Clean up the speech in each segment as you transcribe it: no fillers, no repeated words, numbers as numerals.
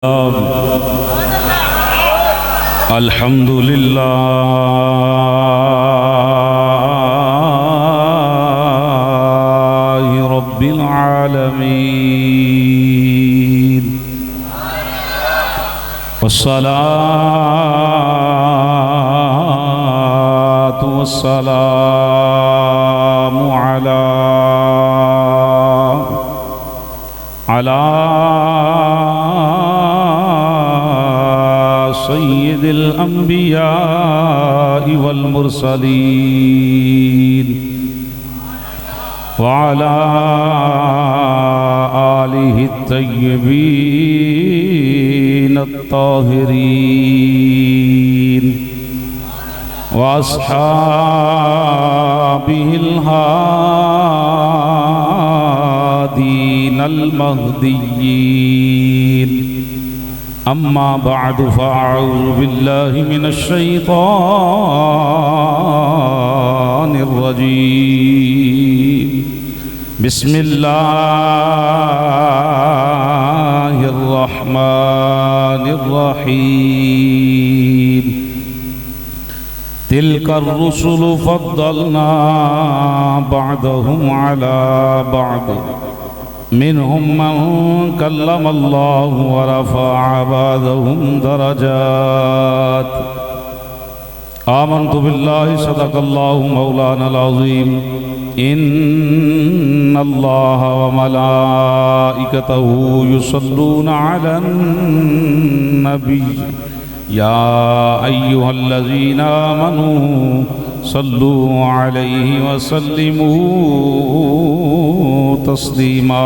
अल्हम्दुलिल्लाहि रब्बिल आलमीन वस्सलातु वस्सलामु अला सय्यिदिल अंबिया वल मुरसलीन व अला आलिहि तय्यबीन अत्ताहिरीन व अस्हाबिहिल हादीनल महदिय्यीन। अम्मा बअदु फ़अऊज़ु बिल्लाहि मिनश शैतानिर रजीम। बिस्मिल्लाहिर रहमानिर रहीम। तिल्कर रुसुलु फ़द्दलना बअदहुम अला बअद मिनहुम मन कल्लमल्लाहु व रफ़अ बअदहुम दरजात। आमन्तु बिल्लाहि सदक़ल्लाहु मौलानल अज़ीम। इन्नल्लाह व मलाइकतहु युसल्लूना अलन नबी या अय्युहल्लज़ीना आमनू सल्लू अलैहि वसल्लिमू तस्लीमा।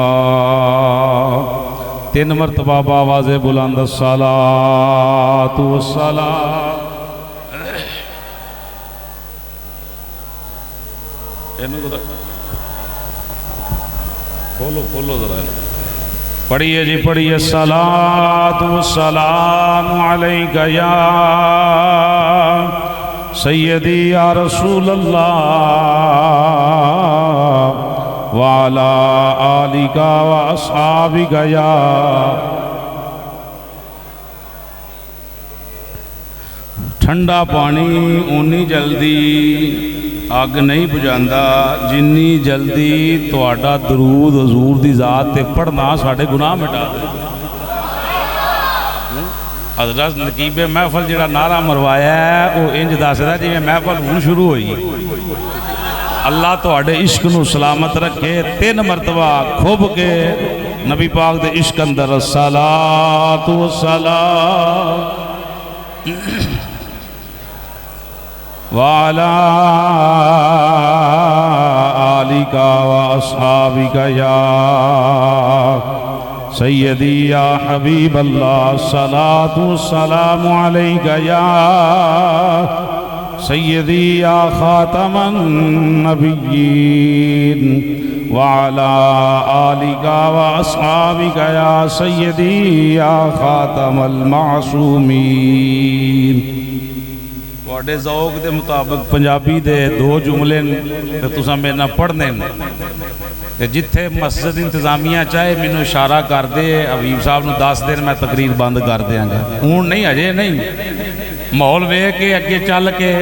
3 मरतबा आवाज़े बुलंद सलातु वस्सलाम। बोलो बोलो जरा पढ़िए जी पढ़िए। सलातु वस्सलाम अलैका या सय्यदी या रसूल अल्लाह व अला आलिका व अस्हाबिका या। ठंडा पानी उन्नी जल्दी अग नहीं बुझांदा जिन्नी जल्दी तुहाडा दरूद हजूर दी ज़ात ते पढ़ना साढ़े गुनाह मिटा दे। हज़रत नकीबे महफल जिहड़ा नारा मरवाया है वो इंज दसदा जिवें महफल हुण शुरू होई। अल्लाह तुहाडे इश्क नूं सलामत रखे। 3 मरतबा खुब के नबी पाक दे इश्क अंदर सलातु वस्सलाम व अला आलिका व अस्हाबिका या सय्यदी या हबीब अल्लाह सलातु वस्सलामु अलैका या सय्यदी या खातमन नबिय्यीन व अला आलिका व अस्हाबिका या सय्यदी या खातमल मासूमीन। तुहाडे ज़ौक़ दे मुताबिक पंजाबी दे 2 जुमले ते तुसां मेरे नाल पढ़ने ते जिथे मस्जिद इंतजामिया चाहे मैनू इशारा कर दे हबीब साहब नूं 10 दिन मैं तकरीर बंद कर देंगा। हूँ नहीं अजे नहीं माहौल वेख के अगे चल के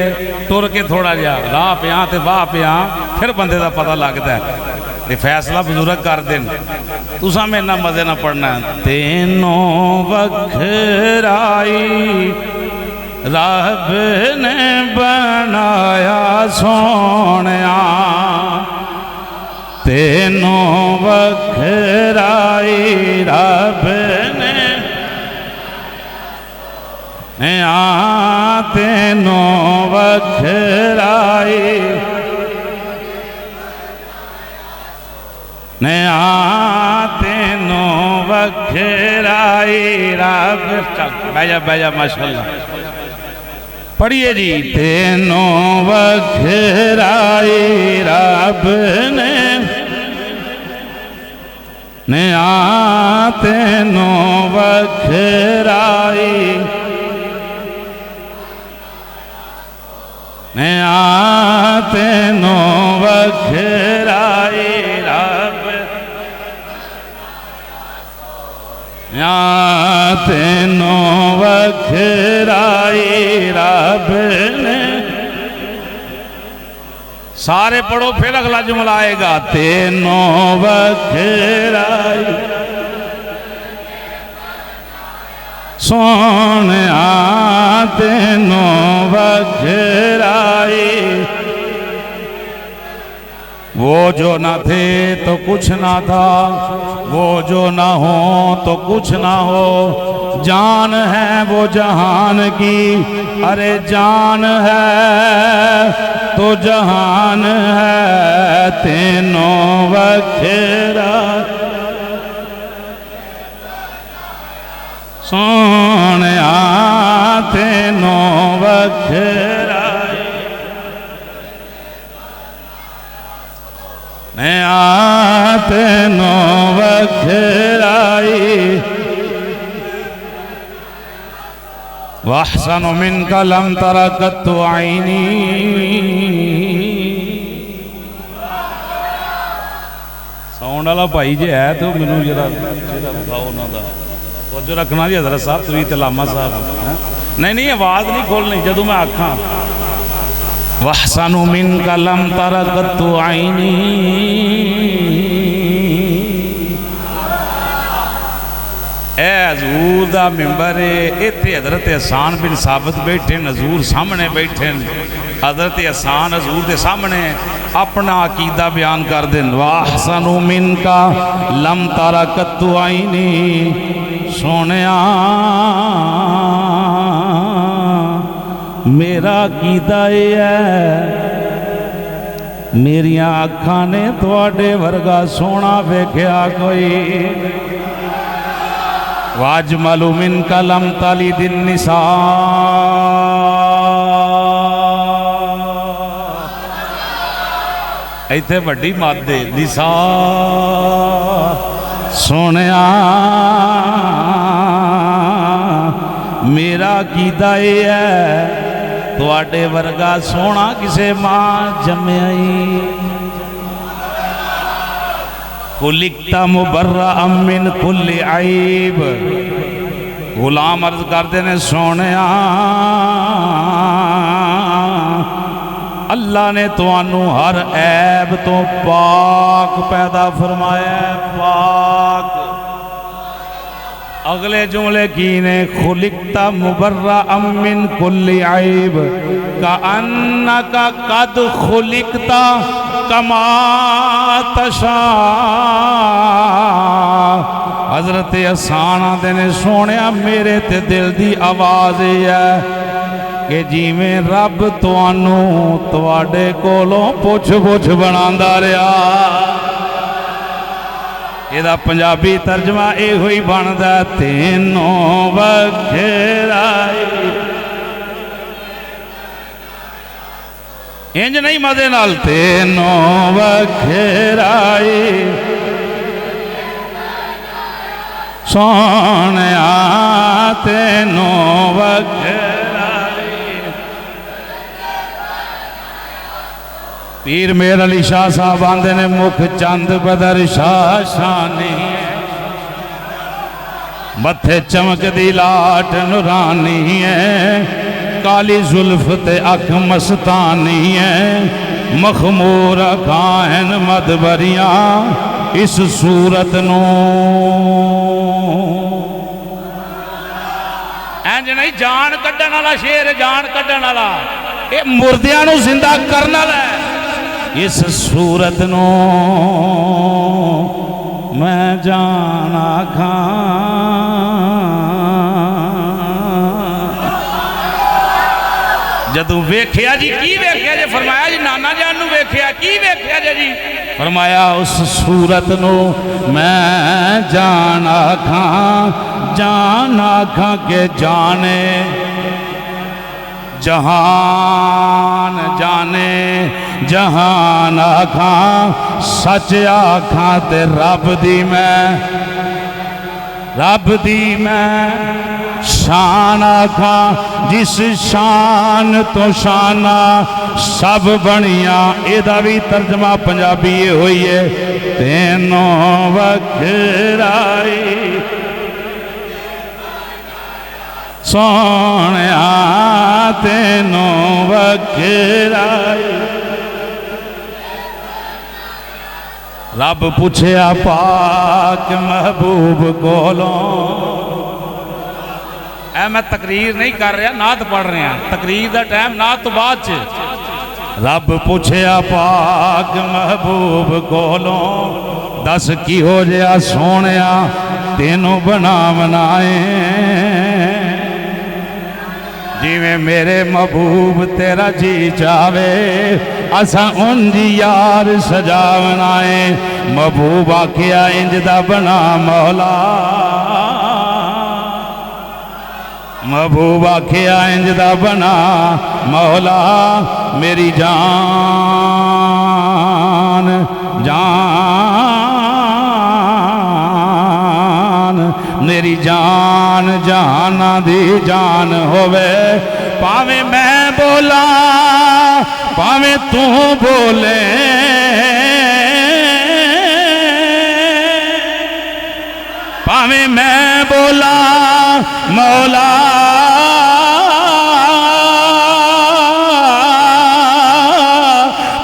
तुर के थोड़ा जिहा राह पिया तो वाह पिया फिर बंदे का पता लगता है ते फैसला बुजुर्ग कर देन। तुसां मेरे नाल मजे नाल पढ़ना। तेनों वखराई रब ने बनाया सोहणिया तेनों वखराई रब ने तेनों वखराई तेनों वखराई रब। चल बह जा माशाअल्लाह पढ़िए जी। तेनों वखराई रब ने तेनों वखराई तेनों वखराई रब तेनों वखराई रब ने। सारे पढ़ो फिर अगला जुमला आएगा। तेनों वखराई सोनिया तेनों वखराई। वो जो न थे तो कुछ ना था, वो जो न हो तो कुछ ना हो। जान है वो जहान की, अरे जान है तो जहान है। तेनों वखरा सोनिया तेनों वखरा तेनों वखराई। वहसन मिनका लम तरा कत्तु आईनी। साउंड वाला भाई जे है तो मैनू जरा बताओ उन्होंने जो रखना जी हजरत साहब तुम ते लामा साहब। नहीं नहीं आवाज़ नहीं खोलनी जदों मैं आखा। वहसन मिनका लम तरा कत्तु आईनी। हजूर दा मिंबर है। इत्थे हजरत हसन बिन साबित बैठे, हजूर सामने बैठे। हजरत हसन हजूर के सामने अपना अकीदा बयान कर दें। वाहसनु मिनका लम तारा कत्तु आईनी। सोनिया मेरा अकीदा है मेरिया अखा ने तुहाडे वर्गा सोना वेख्या कोई। वाजमलु मिन कलम ताली दिन निसा। इत्थे वड्डी मादे निसा। सोनिया मेरा कीदा है तुहाडे वर्गा सोना किसे मां जम्मिया ही। खुलिकता मुबर्रा मिन कुल्ली आइब। गुलाम अर्ज करते ने सोनिया अल्लाह ने तुहानू हर ऐब तो पाक पैदा फरमाया। पाक अगले जुमले की ने खुलिकता मुबर्रा मिन कुल्ली आइब का अन्नका कद खुलिकता कमा तशा। हजरत हसन आते ने सोनिया मेरे ते दिल दी आवाज़ है कि जिमें रब तुहानू तुहाडे कोलों पुछ पुछ बनांदा रहा। ਇਹਦਾ पंजाबी तर्जमा ਇਹੋ ਹੀ ਬਣਦਾ ਤੈਨੂੰ ਵਖਰਾਈ। इंज नहीं मजे नाल तैਨੂੰ वखराई। सोनिया तैਨੂੰ वखराई। पीर मेर अली शाह साहब आंदे ने मुख चंद बदर शाह शानी। मथे चमकदी लाट नूरानी है। काली जुल्फ ते अख मस्तानी है। मखमूर अखान मदबरियां इस सूरत नू। इंज नहीं जान कड्डण वाला शेर जान कड्डण वाला ये मुर्दियां नू जिंदा करन वाला है। इस सूरत नू मैं जाना खा। जदों वेख्या जी की वेख्या जे फरमाया जी नाना जान नू वेख्या की वेख्या जी फरमाया उस सूरत नू मैं जाना खा। जाना खा के जाने जहान जाने जहान आखा सच आखा ते रब दी मैं शान आखा जिस शान तो शाना सब बनिया। एदा भी तर्जमा पंजाबी ये हुई है तैनों वखराई। सोहणिया तेनू वखराई। रब पुछया पाक महबूब कोलों, ऐ मैं तकरीर नहीं कर रहा, नात पढ़ रहा, तकरीर का टाइम नात तो बाद च। रब पुछया पाक महबूब कोलों, दस की हो जया सोहणिया तेनू बना बनाए। जिवें मेरे महबूब तेरा जी चावे असा उंज यार सजावना है। महबूब आखिया इंज दा बना मौला, महबूब आखिया इंज दा बना मौला। मेरी जान जान मेरी जान जहाना दी जान होवे। पावे मैं बोला पावे तू बोले, पावे मैं बोला मौला,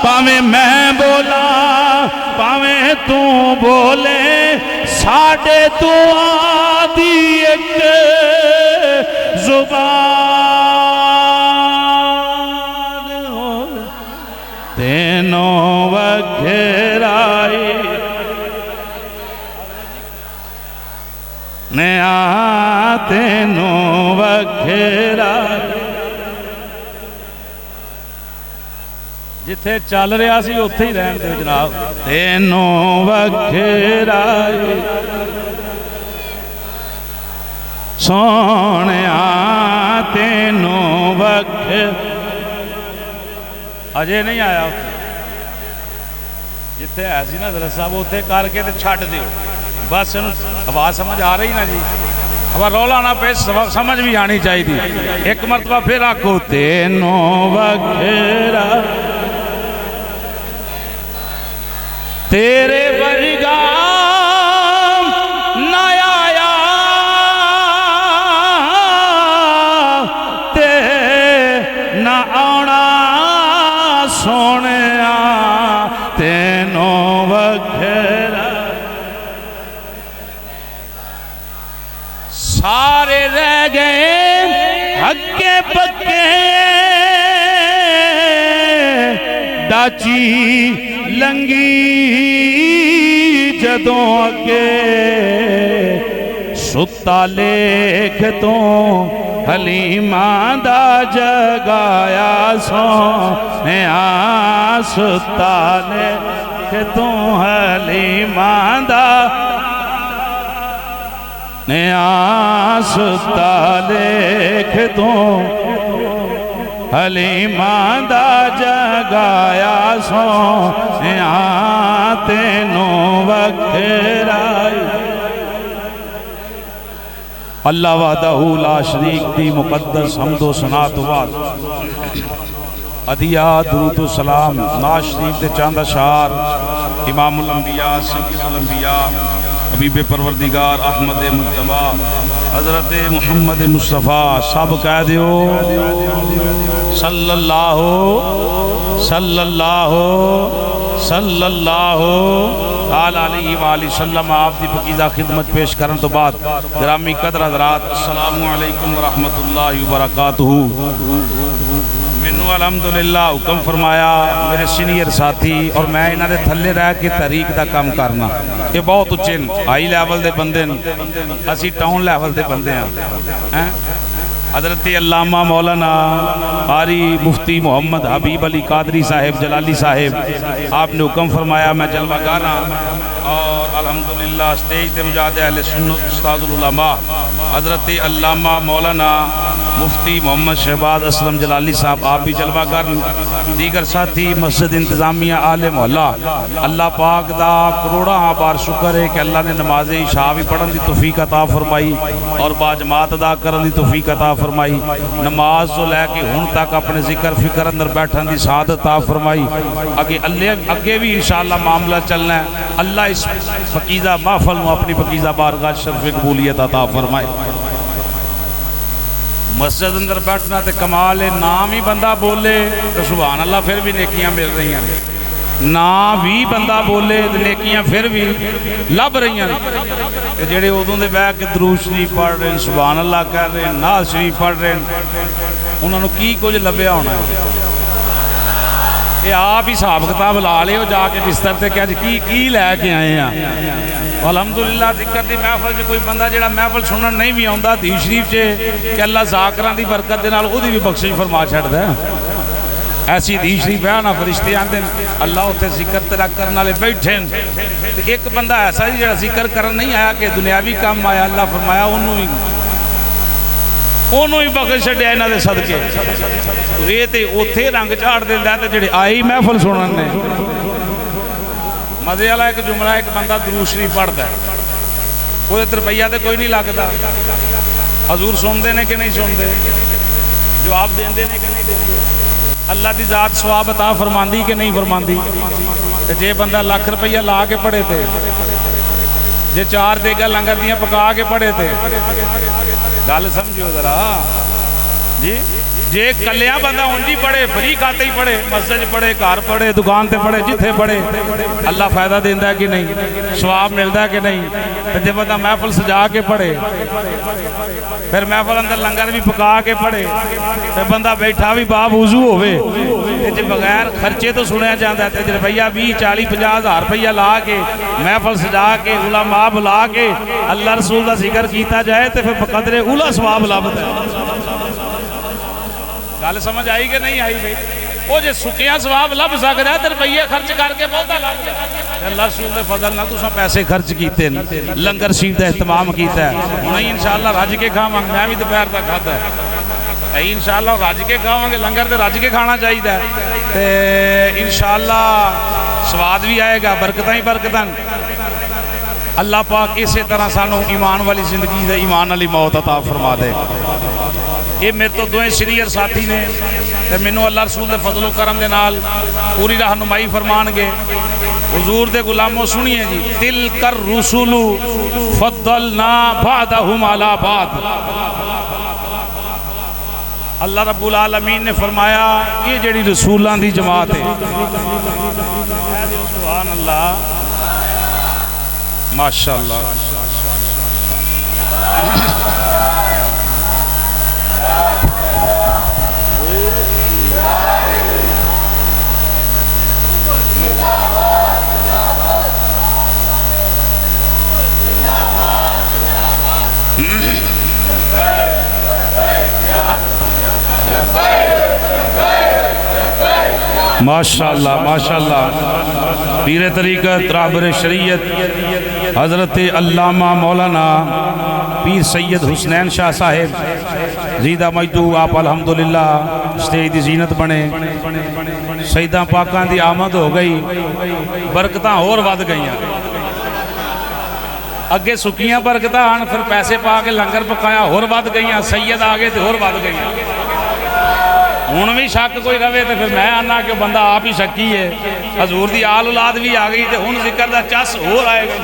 पावे मैं बोला पावे तू बोले। साढ़े दुआ दी एक जुबान हो तेनों वखराई। नया तेनों वखराई। जिथे चल रहा सी उत्थे ही रहन दे जनाब। तेनों वखराई सोहणिया तेनों वख। अजे नहीं आया जिथे है सी ना दरअसल साहब उत्थे करके ते छड्ड दिओ बस। आवाज़ समझ आ रही ना जी? अब रौला ना पे समझ भी आनी चाहिए। एक मरतबा फिर आखो तेनों वखरा तेरे वर्गा ना आया ते ना आना सोहणिया तेनों वखरा। सारे रह गए हक्के पक्के डाची लंगी जदों अगे। सुता लेख तो हलीमा दा जगाया सोहणिया। सुता लेख तो हलीमा दा सुता लेख तो हलीमा दा जगाया सोहणिया तेनों वखराई। अल्लाह वहदहू ला शरीक दी मुकद्दस हम्दो सना तो बाद अदिया दुरूद सलाम नाज शरीफ दे चंद अशार इमामुल अंबिया सय्यदुल अंबिया हबीब परवरदिगार अहमद मुज्तबा हजरत मुहम्मद मुस्तफ़ा सब कह दियो सल्लल्लाहु सल्लल्लाहु सल्लल्लाहु अलैहि वसल्लम। आप दी पकीज़ा खिदमत पेश करन तो बाद ग्रामी कदर हज़रात अस्सलामु अलैकुम व रहमतुल्लाहि व बरकातुहू। मैनू अलहमदुलिल्लाह हुक्म फरमाया मेरे सीनियर साथी और मैं इन्होंने थले रह के तहरीक का काम करना। ये बहुत उच्चे हाई लैवल के बंदे असी टाउन लैवल के बंदे हैं। हजरत अल्लामा मौलाना कारी मुफ्ती मोहम्मद हबीब अली कादरी साहेब जलाली साहेब आपने हुक्म फरमाया मैं जलवा गाना और अल्हम्दुलिल्लाह स्टेज पे मुजाहिद अहले सुन्नत उस्तादुल उलमा हजरत अल्लामा मौलाना मुफ्ती मोहम्मद शहबाज असलम जलाली साहब आप भी जलवा कर। दीगर साथी मस्जिद इंतजामिया आले मोहल्ला अल्लाह पाक दा करोड़ा बार शुक्र है कि अल्लाह ने नमाज इशा भी पढ़न की तौफीक अता फरमाई और बाजमात अदा करन की तौफीक अता फरमाई। नमाज तो लैके हुण तक अपने जिक्र फिक्र अंदर बैठन की सादत अता फरमाई। अगे भी इंशाअल्लाह मामला चलना है। अल्लाह इस फकीज़ा महफल में अपनी फकीज़ा बारगाह शरफ़ कबूलियत अता फरमाए। मस्जिद अंदर बैठना तो कमाल है, नाम ही बंदा बोले तो सुभान अल्लाह फिर भी नेकियां मिल रही हैं, ना भी बंदा बोले तो नेकियां फिर भी लभ रही हैं। जेडे उदों के बह के दरूद शरीफ पढ़ रहे हैं, सुभान अल्लाह कह रहे हैं, नाज़ शरीफ पढ़ रहे हैं, उन्होंने की कुछ लभ्या होना है। ये आप ही हिसाब किताब ला लियो जाके बिस्तर से कि अज की लैके आए हैं। अलहमदुलिल्लाह जिक्र की महफल च कोई बंदा जो महफल सुनन नहीं भी आता हदीस शरीफ च कि अल्लाह ज़ाकरां की बरकत के नाल उहदी भी बख्शिश फरमा छड्डदा है। ऐसी हदीस शरीफ है ना, फरिश्ते आते अल्लाह उत्थे जिक्र तेरा करने वाले बैठे हैं। एक बंदा ऐसा ही जो जिक्र करन नहीं आया कि दुनियावी काम आया, अल्लाह फरमाया उन्होंने ही बख्श छड्डिया इन्हां दे सदके। ये तो उत्थे रंग झाड़ दिंदा ते जेहड़े आए ही महफल सुनन ने। मजे वाला एक जुमला, एक बंदा दरूद शरीफ पढ़ता है, वो रुपया तो कोई नहीं लगता, हजूर सुनते हैं कि नहीं सुनते, जवाब देंगे ने कि नहीं देंगे, अल्लाह की जात सवाब अता फरमांदी कि नहीं फरमांदी। तो जे बंदा लाख रुपया ला के पढ़े थे, जे 4 देगा लंगर दियाँ पका के पढ़े थे, गल समझो जरा जी। जे कलिया बंदा उंजी पढ़े, फ्री खाते ही पढ़े, मस्जिद पढ़े, घर पढ़े, दुकान से पढ़े, जिथे पढ़े, अल्लाह फायदा देता है कि नहीं, सवाब मिलता है कि नहीं। जो बंदा महफल सजा के पढ़े, फिर महफल अंदर लंगर भी पका के पढ़े, तो बंदा बैठा भी बावजू होवे, जो बगैर खर्चे तो सुनिया जाता है, तो रुपया 20, 40, 50 हज़ार रुपया ला के महफल सजा के उलमा बुला के अल्लाह रसूल का जिक्र किया जाए तो फिर कदरे उला सवाब लभदा है। गल समझ आई कि नहीं आई भाई? वो जो सुकिया सवाब लभ सकता है तो रुपये खर्च करके बहुता लग जाए। अल्लाह रसूल के फजल नाल तुसां पैसे खर्च किए, लंगर शरीफ का एहतमाम किया, हुण इंशाअल्लाह रज के खावांगे। मैं भी दोपहर तक खाता है, इंशाअल्लाह रज के खावांगे, लंगर तो रज के खाना चाहिए, तो इंशाअल्लाह स्वाद भी आएगा, बरकतां ही बरकतां। अल्लाह पाक इस तरह सानू ईमान वाली जिंदगी दे, ईमान वाली मौत अता फरमा दे। ये मेरे तो दोवें सीनियर साथी ने, तो मैनू अल्लाह रसूल के फजलो करम के नाल पूरी रहनुमाई फरमानगे। हुजूर दे गुलामों सुनिए जी, तिल कर रुसुलु फद्दलना बादहुम अला बाद। अल्लाह रब्बुल आलमीन ने फरमाया ये जेड़ी रसूलां दी जमात है, सुभान अल्लाह माशाअल्लाह, माशाअल्लाह माशाअल्लाह। पीर तरीक़त राबर शरीयत हज़रत अल्लामा मौलाना पीर सैयद हुसनैन शाह साहिब जीदा मजदू आप अल्हम्दुलिल्लाह स्टेज की जीनत बने। सईदा पाकां दी आमद हो गई, बरकतां होर वध गईयां। अगे सुकियां बरकतां आन, फिर पैसे पा के लंगर पकाया, होर वध गईयां। सैयद आ गए तो होर वध गईयां। हुण भी शक कोई रवे तो फिर मैं आना कि बंदा आप ही शक्की है। हजूर की आल औलाद भी आ गई तो हुण जिक्र का चस होर आएगा।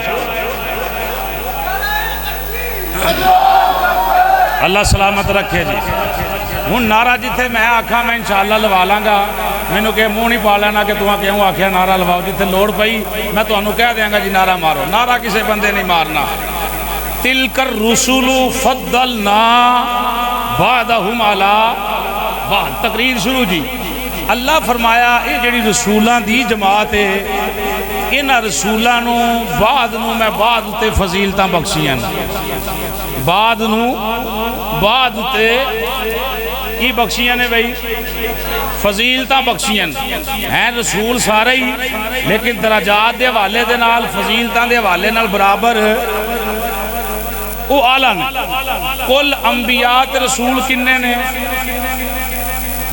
अल्लाह सलामत रखे जी। हुण नारा जिथे मैं आखा मैं इंशाअल्लाह लवा लाँगा, मैनू कह मूँह नहीं पा लेना कि तू क्यों आख्या नारा लवाओ। जिथे लोड़ पई मैं तुहानू कह देंगा जी नारा मारो। नारा किसी बंदे नहीं मारना। तिलकर रुसुलु फद्दलना बादहुम अला बाद। तकरीर शुरू जी। अल्लाह फरमाया ये जिहड़ी रसूलां दी जमात है, इन्हां रसूलां नूं बाद नूं मैं बाद उत्ते फजीलतां बख्शियां। बाद नूं बाद उत्ते की बख्शियां ने भाई? फजीलतां बख्शियां हैं। रसूल सारे ही, लेकिन दराजात के हवाले दे नाल, फजीलतां के हवाले नाल बराबर वो आला ने। कुल अंबिया ते रसूल किन्ने ने?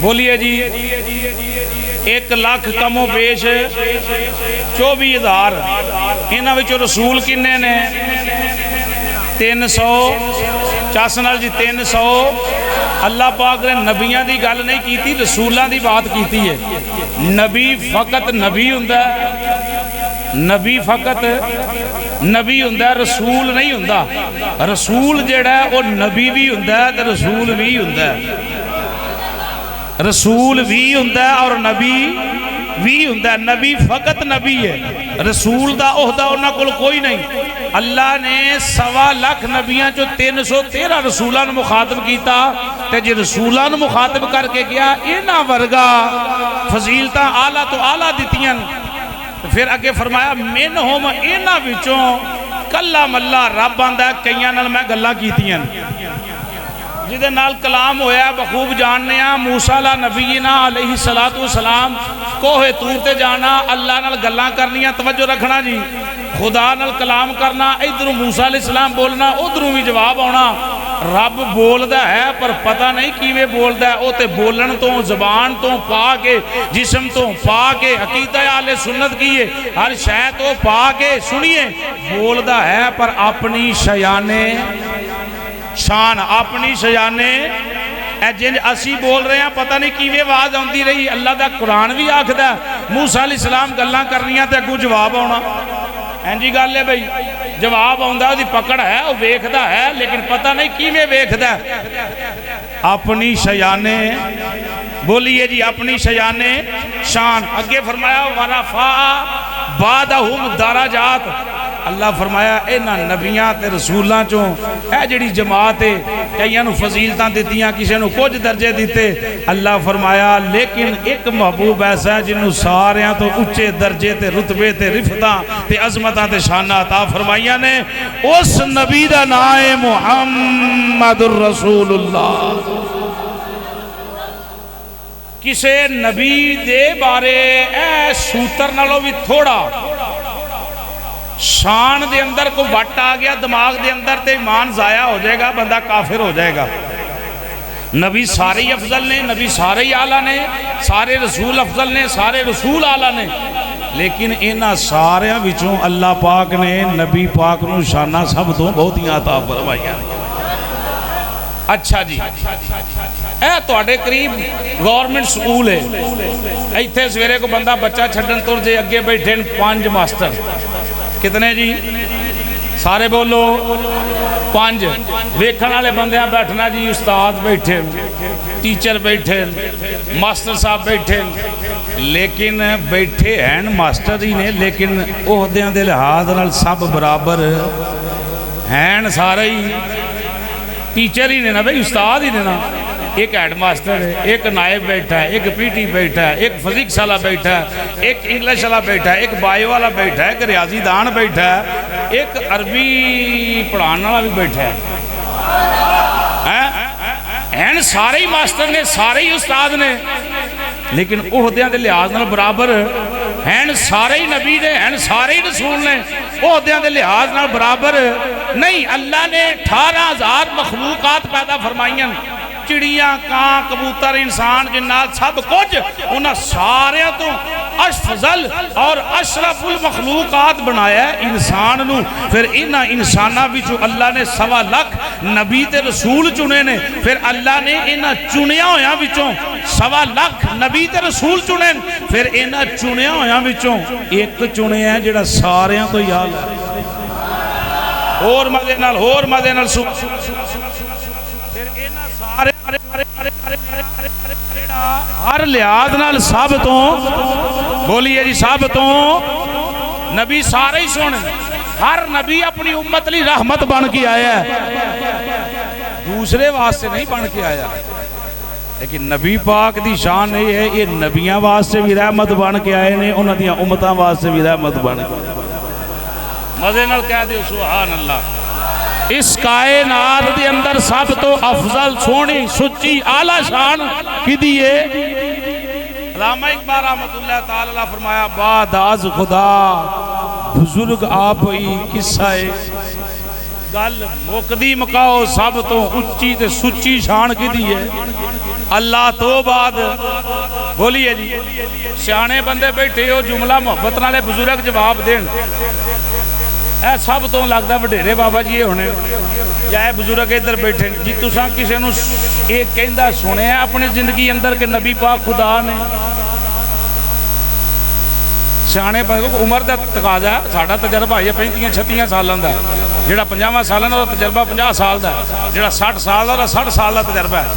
बोलिए जी। 1 लाख कमो पेश 24,000। इन्हां विचों रसूल किन्ने ने? 300। चस नाल जी 300। अल्लाह पाक ने नबियां की गल नहीं की, रसूलों की बात की है। नबी फकत नबी हुंदा, नबी फकत नबी हुंदा रसूल नहीं हुंदा। रसूल जेड़ा है वो नबी भी हुंदा ते रसूल भी हुंदा। रसूल भी हुंदा और नबी भी हुंदा। नबी फकत नबी है, रसूल दा ओहदा उन्हां कोल कोई नहीं। अल्लाह ने 1.25 लाख नबियां चो 313 रसूलां नूं मुखातब कीता ते जे रसूलां नूं मुखातब करके गया इन्हां वर्गा फजीलतां आला तो आला दित्तियां। फिर अगे फरमाया मिनहुम इन्हां विचों कल्ला मल्ला रब आंदा कईयां नाल मैं गल्लां कीतियां जिहदे नाल कलाम होया बखूब जानने आ। मूसा ला नबीना अलैहि सलातु वसलाम कोहे तूर ते जाना अल्लाह नाल गल्लां करनियां। तवज्जो रखना जी, खुदा नाल कलाम करना, इधरों मूसा अलैहिस्सलाम बोलना, उधरों भी जवाब आना। रब बोलदा है पर पता नहीं किवें बोलदा है। वो तो बोलन तो जबान तो पा के जिस्म तो पा के अकीदा आले सुन्नत की है हर शय तो पा के सुनिए बोलदा है पर अपनी शयाने शान अपनी शयाने जिंज असी बोल रहे हैं पता नहीं किवें आवाज़ आती रही। अल्लाह का कुरान भी आखदा मूसा अलैहिस्सलाम गल्लां करनियां ते अगों जवाब आउणा। इंजी गल है भाई, जवाब आउंदा ओहदी पकड़ है, वह वेखदा है लेकिन पता नहीं किवें वेखदा। अपनी शयाने बोलिए जी, अपनी शयाने शान। अगे फरमाया वरफा बादहुम दराजात। अल्लाह फरमाया इन्हां नबियां ते रसूलां चों यह जिहड़ी जमात है कईयां नूं फजीलतां दित्तियां, किसी नूं कुछ दर्जे दिते। अल्लाह फरमाया लेकिन एक महबूब ऐसा है जिन्हों सारियां तो उच्चे दर्जे ते रुतबे ते रिफतां ते अजमतां ते शानां अता फरमाइयां ने। उस नबी दा नाम है मुहम्मदुर रसूलुल्लाह। किसी नबी दे बारे ए सूत्र नालों भी थोड़ा शान दे अंदर को वट आ गया दिमाग दे अंदर ते ईमान जाया हो जाएगा, बंदा काफिर हो जाएगा। नबी सारे ही अफजल ने, नबी सारे ही आला ने, सारे रसूल अफजल ने, सारे रसूल आला ने, लेकिन इन्हां सारियां विचों अल्लाह पाक ने नबी पाक नूं शाना सब तो बहुतियां अता फरमाइयां। अच्छा जी, यह तुहाडे करीब गवर्नमेंट स्कूल है। इत्थे सवेरे को बंदा बच्चा छड्डन तुर जे अगे बैठे 5 मास्टर। कितने जी? सारे बोलो 5। वेखण वाले बंदे बैठना जी, उस्ताद बैठे, टीचर बैठे, मास्टर साहब बैठे, लेकिन बैठे हैं मास्टर ही ने, लेकिन ओहदियां दे लिहाज नाल सब बराबर हैं। सारे ही टीचर ही ने ना भाई, उस्ताद ही ने ना। एक हेड मास्टर है, एक नायब बैठा है, एक पीटी बैठा है, एक फिजिक्स वाला बैठा है, एक इंग्लिश वाला बैठा है, एक बायो वाला बैठा है, एक रियाजीदान बैठा है, एक अरबी पढ़ाने वाला भी बैठा है। सारे ही मास्टर ने, सारे ही उस्ताद ने, लेकिन ओहदियां दे लिहाज नाल बराबर हैं। सारे ही नबी ने हैं, सारे ही रसूल ने, ओहदियां दे लिहाज नाल बराबर नहीं। अल्लाह ने 18,000 मखलूकात पैदा फरमाइयां, चिड़िया, कां, कबूतर, इंसान, जिन्नात, सब कुछ उन्हें सारिया तो अफजल और अशरफुल मखलूकात बनाया इंसान नू। फिर इन्हां इंसानां विचों अल्लाह ने 1.25 लाख नबी ते रसूल चुने ने। फिर अल्लाह ने इन्हां चुनिया होयां विचों 1.25 लाख नबी ते रसूल चुने। फिर इन्हां चुनिया होयां विचों एक चुने है जिहड़ा सारियां तो याद है। होर मजे नाल हर लिहाज नाल सब तो बोलिए जी, सब तो नबी सारे ही सुन। हर नबी अपनी उम्मत लिए रहमत बन के आया है, दूसरे वास्ते नहीं बन के आया। लेकिन नबी पाक दी शान ये है, ये नबियां वास्ते भी रहमत बन के आए ने, उन्हां दी उम्मतां वास्ते भी रहमत बन के। मजे नाल कह दिओ सुभान अल्लाह। इस कायनात के अंदर सब तो अफजल, सोहनी, सुच्ची, आला शान किदी है? अल्लामा इकबाल रहमतुल्लाह ताला फरमाया बादाज खुदा बुजुर्ग आप ही किस्सा है। गल मुकदी मुकाओ सब तो उच्ची ते सुच्ची शान किदी है? अल्लाह तो बाद। बोलिए जी, सियाने बंदे बैठे हो, जुमला मुहब्बत नाले बुजुर्ग जवाब देन। ए सब तो लगता वडेरे बाबा जी होने या बुजुर्ग इधर बैठे जी। तुसा किसी नूं ये कहंदा सुनिया अपनी जिंदगी अंदर के नबी पाक खुदा ने? सियाने उम्र का तकाजा, साडा तजर्बा है 35-36 सालों का, जोड़ा 50 सालों का तजर्बा 50 साल का, जोड़ा 60 साल का 60 साल का तजर्बा है।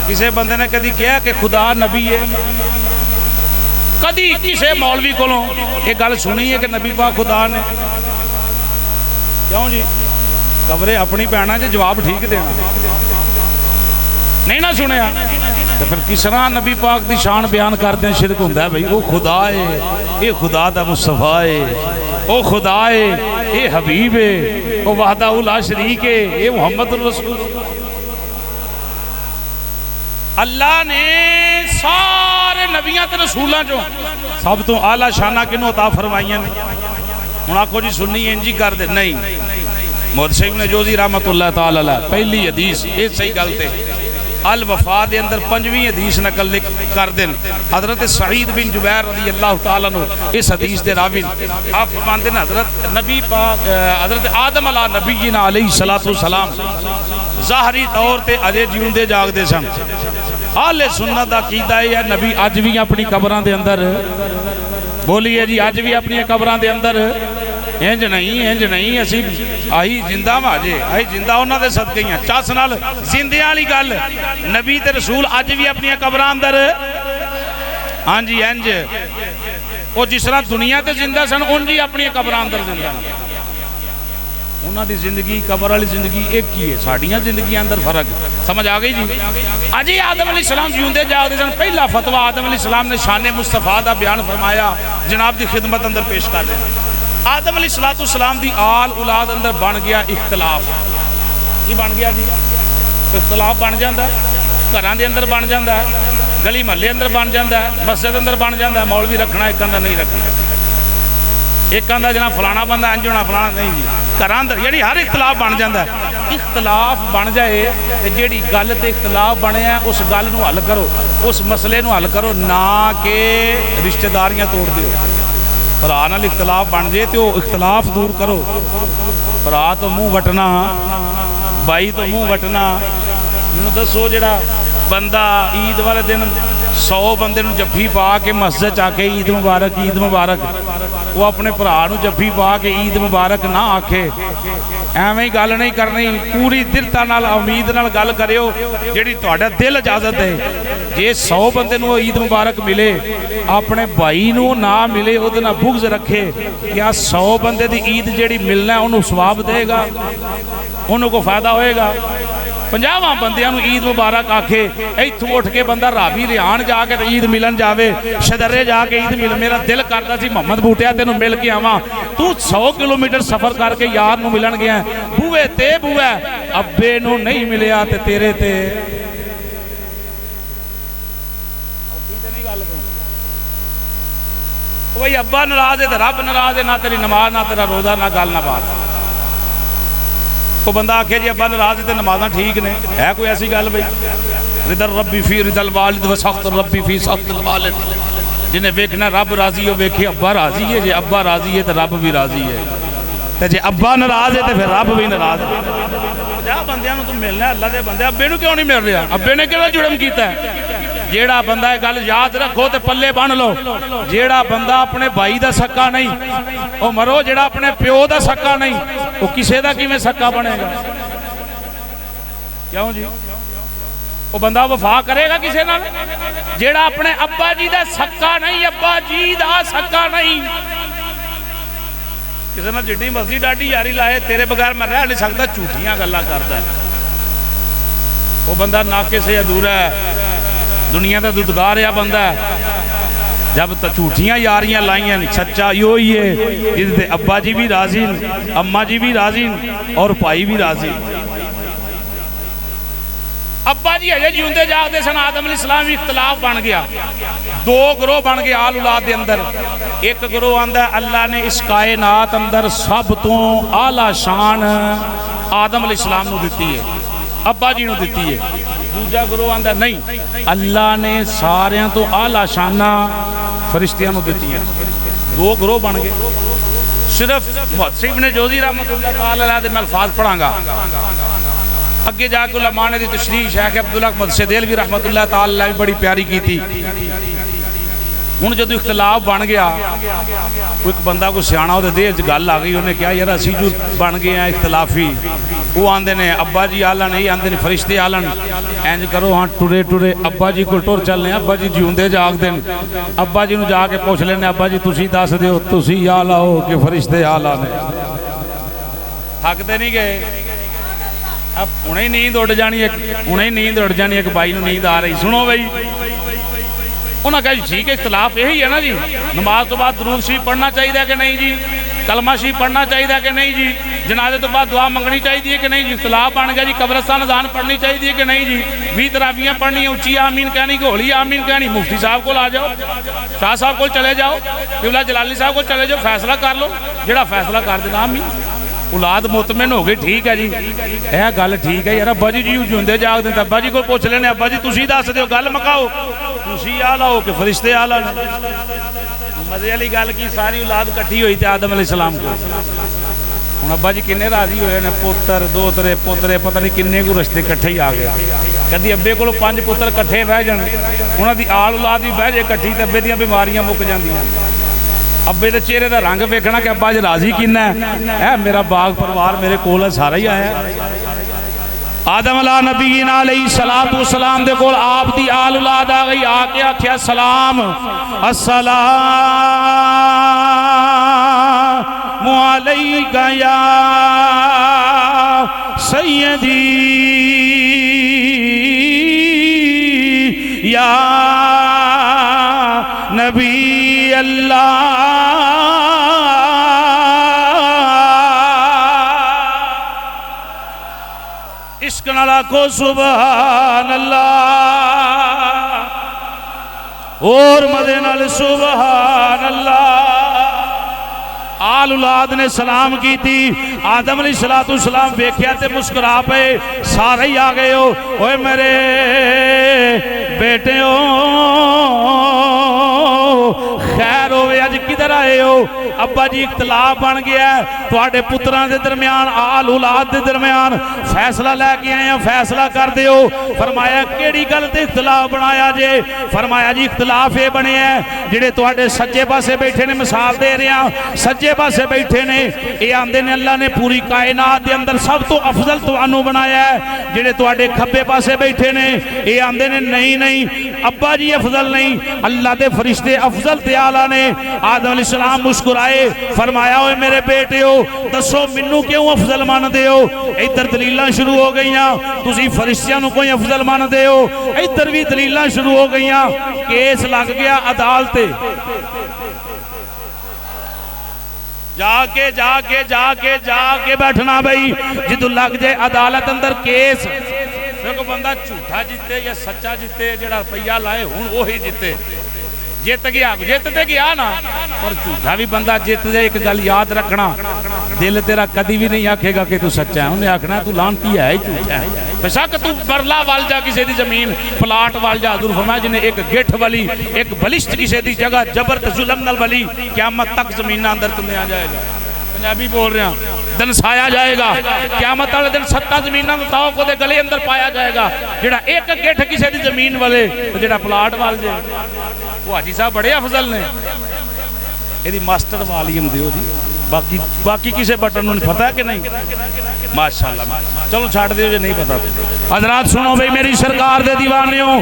किसी बंदे ने कभी कहा कि खुदा नबी है? कभी किसी मौलवी को एक गल सुनी है कि नबी पाक खुदा ने? क्यों जी? कबरे अपनी पैना जो जवाब ठीक देना नहीं ना सुनिया तो फिर किस तरह नबी पाक की शान बयान करते हैं? शिरक होंदा है भाई। वो खुदा है, ये खुदा दा मुस्तफा है, वो खुदा है, ये हबीब है, वो वहदा ला शरीक है, ये मोहम्मद रसूल। अल्लाह ने सारे नबियां ते रसूलों चो सब तो आला शाना किनों अता फरमाइयां ने? हुण आखो जी सुन्नी इंजी कर दे, नहीं। मुहद्दिस इब्न जोज़ी रहमतुल्लाह तआला अलैह पहली हदीस ये सही गल ते अल वफा दे अंदर 5वीं हदीस नकल कर देन। हजरत सईद बिन जुबैर रज़ी अल्लाह तआला अन्हु इस हदीस दे रावी आप फरमाते हैं हजरत नबी पाक हजरत आदम अला नबीना अलैहि सलातु सलाम ज़ाहरी तौर ते अजे जीउंदे जागदे सन। आले सुन्नत दा अकीदा है नबी अज भी अपनी कबरां दे अंदर, बोलिए जी, अज भी अपनी कबरां दे अंदर इंज नहीं असी आई जिंदा माजे आई जिंदा उन्होंने सदके ही चस नाल जिंदियां वाली गल। नबी ते रसूल अज भी अपनी कबरां अंदर, हाँ जी इंज वो जिस तरह दुनिया ते जिंदा सन उंज ही अपनी कबरां अंदर जिंदा। उन्होंने जिंदगी कबर वाली जिंदगी एक ही है, साड़ियाँ जिंदगी अंदर फर्क। समझ आ गई जी? अज ही आदम अलैहिस्सलाम जिउंदे जागदे सन। पहला फतवा आदम अलैहिस्सलाम ने शान मुस्तफा का बयान फरमाया, जनाब की खिदमत अंदर पेश कर रहे हैं। आदम अलैहिस्सलाम की आल औलाद अंदर बन गया इख्तलाफ। की बन गया जी? इख्तलाफ बन जाता, घर के अंदर बन जाता है, गली महल्ले अंदर बन जाता है, मस्जिद अंदर बन जाता है। मौलवी रखना एक अंदर नहीं रखना, एक आंदा जना फलाना बंदा इंज होना फलाना नहीं जी। घर अंदर यानी हर इख्तलाफ बन जाता है। इख्तलाफ बन जाए तो जी गल तो इख्तलाफ बने उस गल को हल करो, उस मसले को हल करो, ना कि रिश्तेदारियां तोड़ दो। भरा नाल इख्तलाफ बन जाए तो इख्तलाफ दूर करो। भरा तो मूँह वटना, बाई तो मूँह वटना। मैनूं दसो जिहड़ा बंदा ईद वाले दिन 100 बंदे नूं जफ्फी पा के मस्जिद आके ईद मुबारक ईद मुबारक, वो अपने भरा नूं जफ्फी पा के ईद मुबारक ना आखे। एवें ही गल नहीं करनी, पूरी दिलता नाल उम्मीद नाल गल करियो जिहड़ी तुहाडा दिल इजाजत है। जे 100 बंदे नूं ईद मुबारक मिले, अपने भाई नूं ना मिले उहदे नाल बुग़्ज़ रखे, क्या 100 बंदे दी ईद जिहड़ी मिलना है उहनूं सवाब देगा? उहनूं कोई फायदा होएगा? 50 बंदियां नूं ईद मुबारक आखे, इत्थों उठ के बंदा रावी रिहान जाके ईद मिलन जावे, शदरे जाके ईद मिल। मेरा दिल करता सी मोहम्मद बूटिया तेनू मिल के आवां, तू 100 किलोमीटर सफर करके यार नूं मिलन गया, बूए ते बूए अब्बे नूं नहीं मिलिया ते तेरे ते भाई अब्बा नाराज है तो रब नाराज है, ना तेरी नमाज ना तेरा रोजा ना गल ना बात। को बंदा आखे जी अब्बा नाराज है तो नमाजा ठीक ने, है कोई ऐसी गल भाई? रिदल रब्बी फी रिदल वालिद व सख्त रब्बी फी सख्त वालिद। जिन्हें वेखना रब राजी हो वेखे अब्बा राजी है, जे अब्बा राजी है तो रब भी राजी है, तो जे अब्बा नाराज है तो फिर रब भी नाराज है। 50 बंदियां तो मिलना अल्लाह के बंदे, अब्बे नूं क्यों नहीं मिल रहा? अब्बे ने किहड़ा जुर्म कीता है? जेड़ा बंदा ये गल याद रखो तो पल्ले बन लो, जेड़ा बंदा अपने भाई का सक्का नहीं वो मरो, जेड़ा अपने प्यो का सक्का नहीं वो किसी का किवें सक्का बनेगा? क्यों जी? वो बंदा वफा करेगा किसी नाल? जेड़ा अपने अब्बा जी का सक्का नहीं, अब्बा जी का सक्का नहीं, किसी ने जिड्डी मर्जी डाडी यारी लाए तेरे बगैर मैं रह नहीं सकता, झूठियां गल्लां करदा है वो बंदा, नाके से अधूरा है, दुनिया का दुदगार आ बंदा। जब तक झूठियां यारियां लाइया, सच्चा यो ही है जिससे अब्बा जी भी राजी, अम्मा जी भी राजी और भाई भी राजी। अब्बा जी हजे जिउंदे जागदे सन, आदम अलैहिस्सलाम इख्तलाफ बन गया, 2 ग्रोह बन गए आल औलाद के अंदर। एक ग्रोह आंदा अल्लाह ने इस कायनात अंदर सब तो आला शान आदम अलैहिस्सलाम नूं दित्ती है, अब्बा जी नूं दित्ती है। दूजा ग्रोह आंदा नहीं, अल्लाह ने सारियां तो आला शाना फरिश्तियां नूं दित्ती है। 2 ग्रोह बन गए। सिर्फ मुहद्दिस इब्न जोज़ी रहमतुल्लाह तआला अलैह दे मैं अल्फाज पढ़ांगा, अगे जाके उलमा ने दी तशरीह शेख अब्दुल्लाह मुहद्दिस देलवी रहमतुल्लाह तआला अलैह बड़ी प्यारी की थी। ਹੁਣ ਜਦੋਂ इख्तलाफ बन गया, कोई एक बंदा कोई सियाणा वो देह च गल आ गई, उन्हें कहा यार असी जो बन गए हैं इख्तलाफी, वो आंदे ने अब्बा जी आलन, ये आंदे ने फरिश्ते आलन, इंज करो हाँ टुरे टुरे अब्बा जी को टुर चलने, अब्बा जी जिउंदे जागदे ने, अब्बा जी नूं जाके पुछ लेने अब्बा जी तुसी दस दिओ तुसी आ लाओ कि फरिश्ते आ लाने। थकते नहीं गए, अब हुणे ही नींद उड़ जानी, हुणे ही नींद उड़ जानी, एक भाई नूं नींद आ रही, सुनो बई उन्होंने कहा जी ठीक है इख्तलाफ यही है ना जी, नमाज तो बाद दरूद शरीफ पढ़ना चाहिए कि नहीं जी, कलमा शरीफ पढ़ना चाहिए कि नहीं जी, जनाजे तो बाद दुआ मंगनी चाहिए कि नहीं जी, इख्तलाफ बन गया जी, कब्रस्तान अज़ान पढ़नी चाहिए कि नहीं जी, 20 तरावियाँ पढ़नी, उच्ची आमीन कहनी कि होली आमीन कहनी, मुफ्ती साहब को आ जाओ, शाह साहब को चले जाओ, किबला जलाली साहब को चले जाओ, फैसला कर लो, जोड़ा फैसला कर देना आमीन। औलाद मुतमिन हो गई, ठीक है जी, यह गल ठीक है यार, अब्बा जी जी जिंदे जागदे तो अब्बा जी को पूछ लेने, अब्बा जी तुसी दस दिओ, गल मकाओ, तुसी आ लाओ कि फरिश्ते आ लाओ। मजे वाली गल की सारी औलाद इकट्ठी हुई थी आदम अलैहिस्सलाम को, हुण अब्बा जी किन्ने राजी होए ने, पुत्र दोतरे पोतरे पता नहीं किन्ने को रिश्ते इकट्ठे ही आ गए। कदी अब्बे कोलों 5 पुत्र इकट्ठे बह जाण, उन्हां दी आल औलाद भी बह जाए इकट्ठी ते अब्बे दीयां बीमारियां मुक जांदियां। अब्बे के चेहरे का रंग वेखना कि अब्बा जी राजी किन्ना है, मेरा बाग परिवार मेरे कोल है, सारा ही आया। आदम अला नबीना अलैहि सलातु वसलाम दे कोल आप दी आल औलाद आ गई, आके आख्या सलाम अस्सलामु अलैका या सय्यदी या नबी अल्लाह। इश्क नाला को सुभान अल्लाह और मदे नाल सुभान अल्लाह। आल औलाद ने सलाम की थी, आदम अलैहिस्सलातु सलाम वेख्या ते मुस्कुरा पे, सारे ही आ गए हो, ओए मेरे बेटे हो खैर होवे, अज किधर आए हो? अब्बा जी इख्तलाफ बन गया तुहाडे पुत्रां दे दरम्यान, आल औलाद दे दरम्यान, फैसला लैके आए हैं, फैसला कर दिओ। फरमाया केड़ी गल ते इख्तलाफ बनाया जे? फरमाया जी इख्तलाफ ये बने हैं जिहड़े तुहाडे सज्जे पासे बैठे ने, मिसाल दे रहे हैं, सज्जे पासे बैठे ने, ये आंदे ने अल्लाह ने पूरी कायनात दे अंदर सब तो अफजल तुहानू बनाया है। जिहड़े तुहाडे खब्बे पासे बैठे ने ये आंदे ने नहीं नहीं अब्बा जी अफजल नहीं, अल्लाह दे फरिश्ते अफजल ते आला ने। आदम अलैहिस्सलाम मुस्कुराए, फरमाया ओए मेरे बेटे हो दसो मैनू क्यों अफजल मानदे हो? इधर दलीलां शुरू हो गई, तुसीं फरिश्तियां नूं कोई अफजल मानदे हो, इधर भी दलीलां शुरू हो गई। केस लग गया अदालत, जाके जाके जाके जाके बैठना बई, जिदों लग जाए अदालत अंदर केस, देखो बंदा झूठा जीते या सच्चा जीते, जेड़ा रुपया लाए हुण वही जीते, जित गया जितते गया ना, और झूठा भी बंदा जित जाए। एक गल याद रखना, दिल तेरा कभी भी नहीं आखेगा कि तू सच्चा है, उन्हें आखना तू लानती है ही झूठा है। बेशक तू बरला वाल जा, किसी की जमीन प्लाट वाल जा, हज़ूर फरमाया जिन्हें एक गिठ वाली एक बलिष्ठ किसी की जगह जबर ते जुल्म नाल वाली क़यामत तक जमीन अंदर तुम्हें आ जाएगा। पंजाबी बोल रहे हैं, दनसाया जाएगा क़यामत वाले दिन, 7 जमीन ताओ को दे गले अंदर पाया जाएगा। जेड़ा एक गिठ किसी की जमीन वाले तो जेड़ा प्लाट वाल जे, वो हाजी साहब बड़े अफजल ने, यदि मास्टर वालीम दियो जी, बाकी बाकी किसी बटन नहीं पता है कि नहीं, माशाअल्लाह। चलो छाड़ दियो जो नहीं पता। हजरात सुनो भाई मेरी सरकार दे दीवानियों,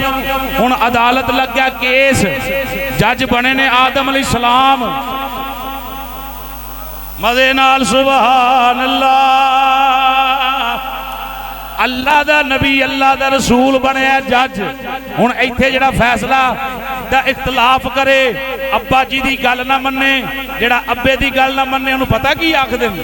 हुण अदालत लग गया केस, जज बने ने आदम अलैहिस्सलाम, मजे नाल सुभान अल्लाह। अल्लाह दा नबी अल्लाह दा रसूल बनया जज। हुण इत्थे जेड़ा फैसला दा इख्तलाफ करे, अब्बा जी दी गल ना मन्ने, जेड़ा अब्बे दी गल ना मन्ने, उन्होंने पता की आख देन?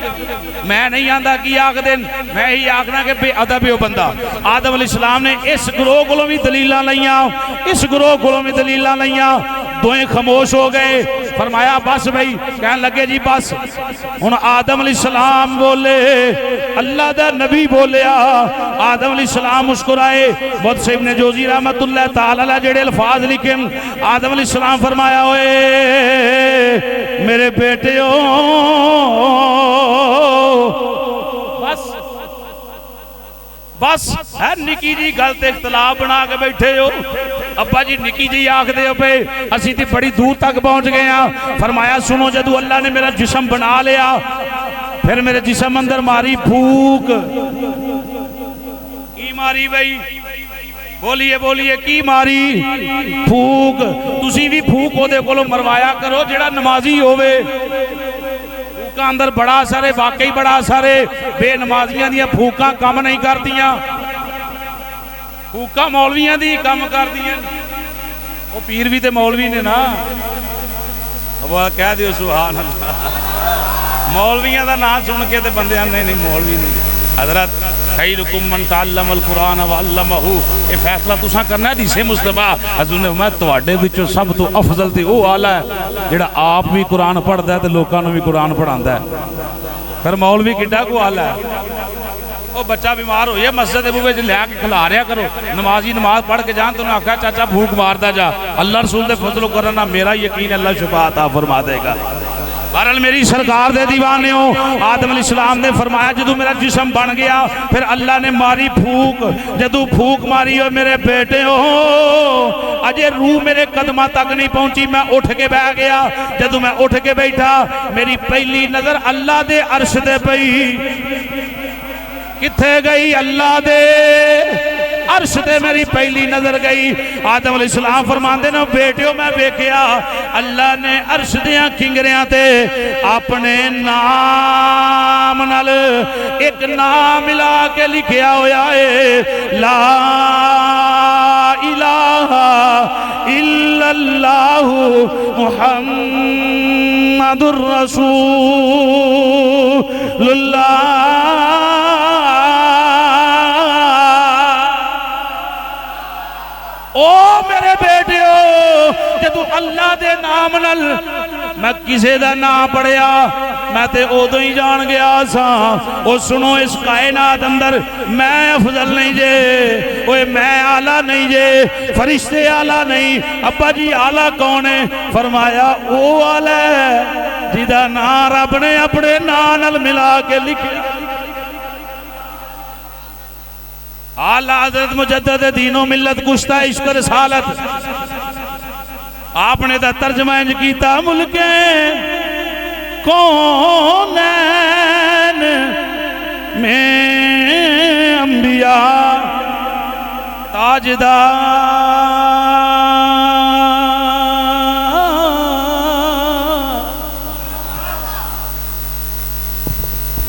मैं नहीं आंदा की आख देन, मैं ही आखना कि बेअदब है बंदा। आदम अलैहिस्सलाम ने इस ग्रोह कोलों भी दलीलां लईयां, इस ग्रोह कोलों भी दलीलां लईयां, दोए खामोश हो गए। फरमाया बस भाई, कहन लगे जी बस। हुण आदम अलैहिस्सलाम बोले, अल्लाह दा नबी बोलिया, आदम अलैहिस्सलाम मुस्कुराए। मुहद्दिस इब्न जोजी रहमतुल्लाह तआला अलैह जेड़े अल्फाज लिखे, आदम अलैहिस्सलाम फरमाया ओए मेरे बेटे हो बस बस है, निकी जी गल ते इख्तलाफ बना के बैठे हो। अब्बा जी निकी जी आखदे हो पे असी तो बड़ी दूर तक पहुंच गए हैं। फरमाया सुनो, जदों अल्लाह ने मेरा जिस्म बना लिया फिर मेरे जिस्म अंदर मारी फूक। की मारी बई? बोलिए बोलिए, की मारी? फूक। तुसी भी फूक ओदे कोलों मरवाया करो जेड़ा नमाजी होवे। फूका अंदर बड़ा असर है, वाकई बड़ा असर है। बेनमाजियां दियां फूका काम नहीं करदियां, फूका मौलवियां दी काम करदियां। वो पीर भी तो मौलवी ने ना, वो कह दियो सुभान अल्लाह। मौलवियां दा नाम सुन के तो बंदे नहीं नहीं मौलवी नहीं। हजरत खैरुकुम मन तअल्लमल कुरान व अल्लमहु, ये फैसला तुसां करना है। हदीसे मुस्तफा हजूर ने मैं तुहाडे विचों सब तो अफजल ते वो आला है जिहड़ा आप भी कुरान पढ़दा है ते लोकां नूं भी कुरान पढ़ांदा है। फिर मौलवी किड्डा को आला है? वो बच्चा बीमार हो जाए मस्जिद के बूहे लैके खिला रहा करो, नमाजी नमाज पढ़ के जान। तुमने आख्या चाचा भूख मारदा जा, अल्लाह रसूल दे फजलो करना, मेरा यकीन अल्लाह शफा अता फरमा देगा। बहरहाल मेरी सरकार दे दीवाने हो, आदम अलैहिस्सलाम ने फरमाया जदों मेरा जिस्म बन गया फिर अल्लाह ने मारी फूक। जदों फूक मारी हो मेरे बेटे हो, अजे रूह मेरे कदमां तक नहीं पहुंची, मैं उठ के बह गया। जदों मैं उठ के बैठा मेरी पहली नजर अल्लाह दे अर्श दे पई। किथे गई? अल्लाह दे अर्श ते मेरी पहली नजर गई। आदम अलैहिस्सलाम फरमांदे ने बेटियो मैं वेख्या अल्लाह ने अर्श दियां किंगरियां ते अपने नाम नाल एक नाम मिला के लिखिया होया है, ला इलाहा इल्लल्लाहु मुहम्मदुर रसूलुल्लाह। ओ मेरे बेटियो, जदों अल्लाह दे नाम नाल मैं किसे दा नाम पढ़िया मैं ते उदों ही जान गया सा। ओ सुनो, इस कायनात अंदर मैं अफजल नहीं जे, ओए मैं आला नहीं जे, फरिश्ते आला नहीं। अब्बा जी आला कौन है? फरमाया ओ आला है जिदा नाम रब ने अपने नाम नाल मिला के लिखिया। आला हज़रत मुजद्दिद दीनो मिल्लत कुश्ता इश्क रसालत, आपने तो तर्जमा इंज कीता, मुल्के कौनैन में अंबिया ताजदार।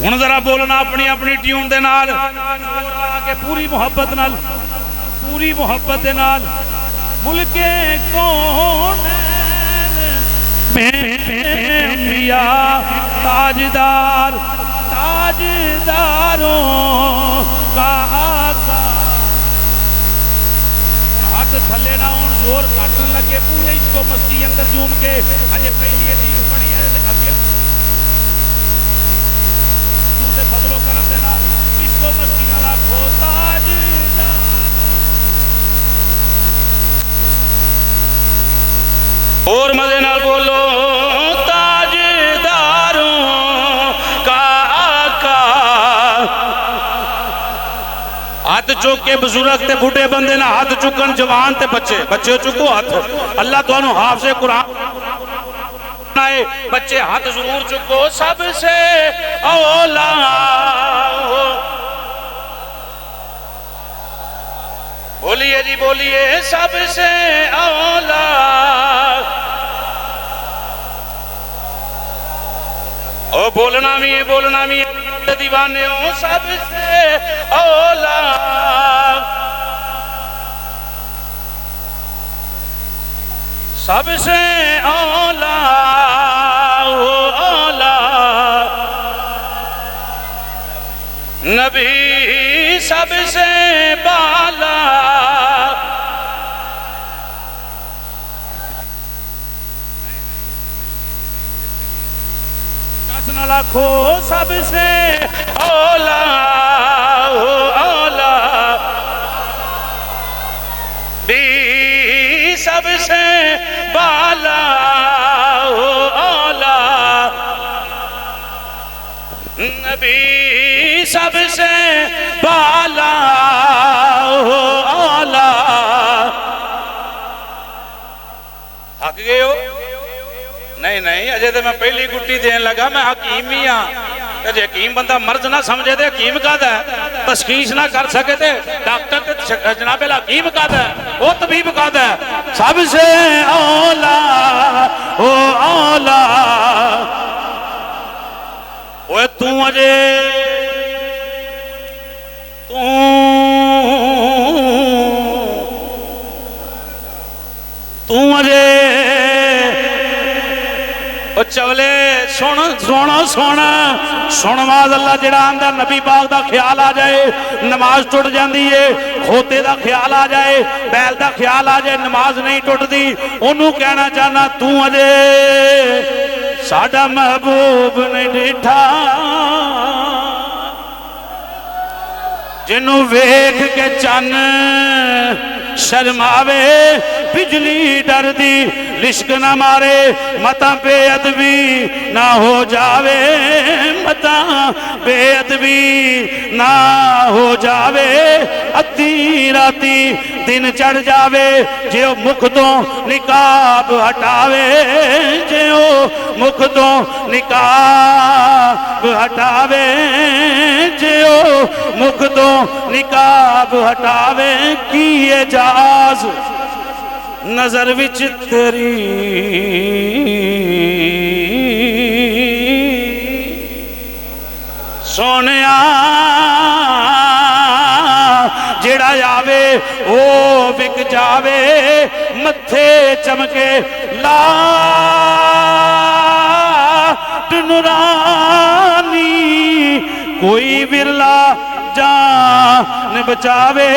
हुण जरा बोलना अपनी अपनी ट्यून दे नाल के पूरी मोहब्बत नाल, पूरी मोहब्बत दे नाल। मुल्के कौनैन में अंबिया ताजदार, ताजदारों का आका। हाथ थले ना होण, जोर काटन लगे पूरे इसको मस्ती अंदर झूम के। अजे पहली हदीस पढ़ी है अगे दूसरे फजलो करम दे नाल इसको मस्ती ना रखो ताजदार। और मजे नाल बोलो, ताजदारों का आका। हाथ चुक के बुजुर्ग ते बूढ़े बंदे ना हाथ चुकन, जवान ते बच्चे, बच्चे चुको हाथ। अल्लाह तुहानू हाफिज़े कुरान आए, बच्चे हाथ जरूर चुको। सबसे औला बोलिए जी बोलिए, सबसे औला ओ बोलना भी दीवाने हो। सबसे औला सबसे औला औला नबी सबसे बाला। न लाखो सबसे औला औला भी सबसे बाला औला नबी सबसे बाला औला थक गए हो? नहीं नहीं, अजे तो मैं पहली गुट्टी देन लगा, मैं हकीम ही हाँ। जे हकीम बंदा मर्ज ना समझे तो हकीम कादा है, तशखीस ना कर सके तो डॉक्टर जनाबे हकीम कादा है, वो तबीब कादा है। सबसे औला ओ औला ओए तू अजे तू अजे चवले सुन सोना सोना सुन वाज अल्लाह जड़ा आंदा नबी पाक दा ख्याल आ जाए नमाज टुट जाती है, खोते दा ख्याल आ जाए, बैल दा ख्याल आ जाए, नमाज नहीं टुटदी। ओनू कहना चाहना तू अजे साडा महबूब नहीं डिठा, जिन्नू वेख के चन शर्मावे, बिजली डरदी लिश्क ना मारे, मता बेअदबी ना हो जावे, मता बेअदबी ना हो जावे। अद्धी राती दिन चढ़ जावे, जे ओ मुख तो निकाब हटावे, जे ओ मुख तो निकाब हटावे, जे ओ मुख तो निकाब हटावे। की एजाज नजर विच तेरी सोनिया, जेड़ा आवे ओ विक जावे, मथे चमके लाट नूरानी, कोई बिरला जान बचावे।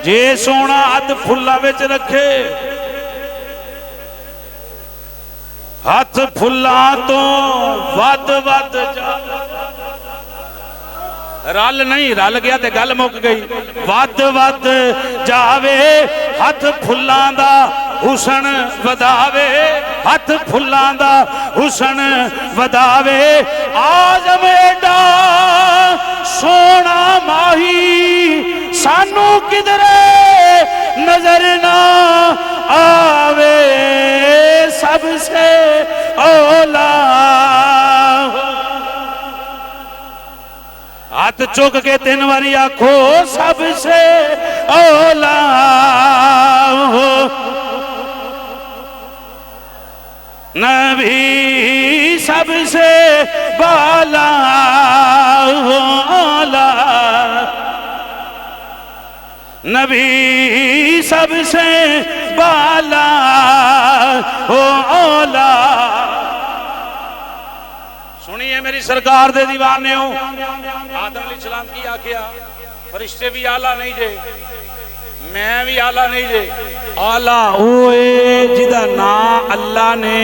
जे सोना हथ फुल्ला विच रखे, हथ फुल्ला तो वध वध रल नहीं, रल गया ते गल मुक गई। वध वध जावे, हथ फुल्लां दा हुसन वधावे, हथ फुल्लां दा हुसन वधावे। आजम एडा सोना माही सानू किधरे नजर ना आवे, सबसे औला। हाथ चुक के 3 बारी आखो सबसे औला हो नबी, सबसे बाला हो औला नबी, सबसे बाला हो औला। सुनिए मेरी सरकार दे दीवाने हो, आदम अलैहिस्सलाम की आख्या फरिश्ते भी आला नहीं जे, मैं भी आला नहीं जे। आला ओए जिदा नाम अल्लाह ने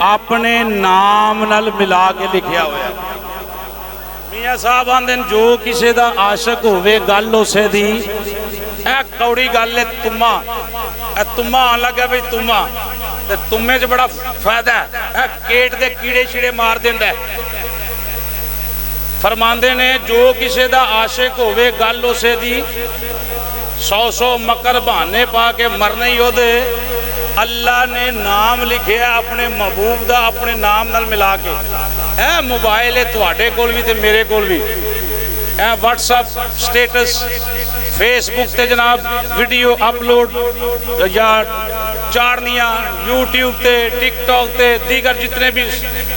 अपने नाम नाल मिला के लिखिया होया। मियां साहब आंदे जो किसी दा आशिक होवे गल उसे दी ए कौड़ी गल है तुम्मा, ए तुम्मा आन लगा भाई तुम्मा, ते तुम्मे च बड़ा फायदा है, केट दे कीड़े शीड़े मार देंदा है। फरमांदे ने जो किसी दा आशिक होवे गल उसे दी, 100 मकर बहाने पा के मरने ही ओदे। अल्लाह ने नाम लिखे अपने महबूब दा अपने नाम नाल मिला के। ए मोबाइल है तुहाडे कोल भी ते मेरे कोल भी, ए व्हाट्सएप स्टेटस, फेसबुक ते जनाब वीडियो अपलोड या चाड़नियाँ, यूट्यूब ते टिकटॉक ते दीगर जितने भी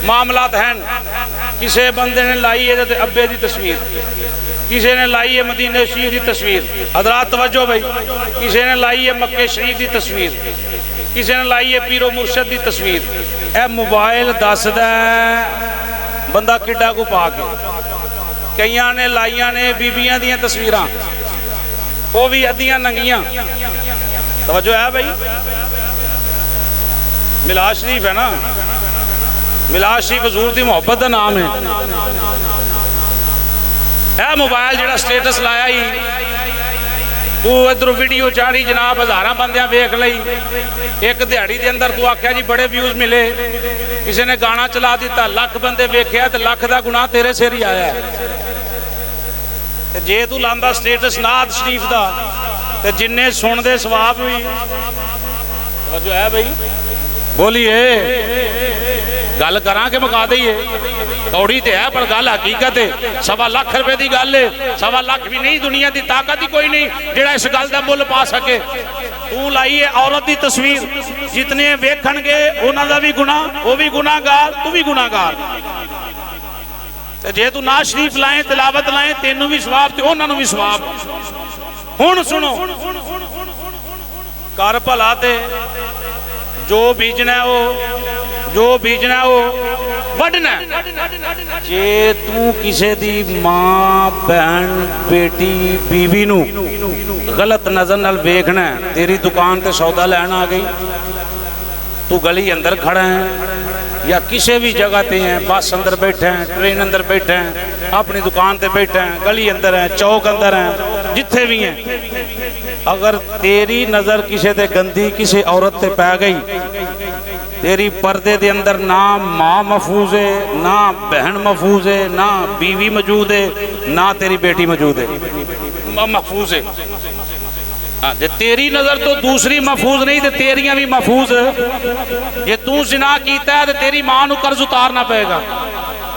मामलात हैं। किसी बंदे ने लाई है अब्बे की तस्वीर, किसी ने लाई है मदीने शरीफ की तस्वीर, हज़रात तवज्जो भाई, किसी ने लाई है मक्के शरीफ की तस्वीर, किसी ने लाई है पीरो मुर्शद की तस्वीर। ए मोबाइल दसदा बंदा किड्डा को पा के। कई ने लाइया ने बीबियां दियां तस्वीरां, वो भी अद्धियां नंगियां। तवज्जो है भाई, मिलाद शरीफ है ना, मिलाद शरीफ हजूर की मोहब्बत का नाम है। यह मोबाइल जो स्टेटस लाया ही तू इधरों वीडियो चाड़ी जनाब, 1000 बंदियां वेख लई, एक दिहाड़ी के अंदर तू आख्या जी बड़े व्यूज मिले, किसी ने गाना चला दिता, लख बंदे वेख्या तो लख का गुनाह तेरे सिर ही आया। जे तू लांदा स्टेटस नाद शरीफ का तो जिन्ने सुनते सवाब भी जो है भाई बोलिए गल करा के मुका दईए कौड़ी तो है पर गल हकीकत है 1.25 लाख रुपए की गल है 1.25 लाख भी नहीं दुनिया की ताकत ही कोई नहीं जेड़ा इस गल का मुल पा सके तू लाई है औरत की तस्वीर जितने वेखणगे उन्होंने भी गुनाह वो भी गुनाहगार तू भी गुनाहगार जे तू नाज शरीफ लाए तिलावत लाए तेनू भी सवाब ते उन्होंने भी सवाब हुण सुनो कर भला ते जो बीजना वो वढ़ना जे तू किसी दी मां बहन बेटी बीवी नू गलत नजर नाल वेखना तेरी दुकान ते सौदा लैन आ गई तू गली अंदर खड़ा है या किसी भी जगह ते है बस अंदर बैठा है ट्रेन अंदर बैठा है अपनी दुकान ते बैठा है गली अंदर है चौक अंदर है जिथे भी है अगर तेरी नजर किसी ते गंदी किसी औरत ते पै गई तेरी पर्दे दे अंदर ना मां महफूज है ना बहन महफूज है ना बीवी मौजूद है ना तेरी बेटी मौजूद है महफूज है जे तेरी नजर तो दूसरी महफूज नहीं तो तेरियां भी महफूज जे तू जिना कीता है तो तेरी मां नू कर्ज उतारना पड़ेगा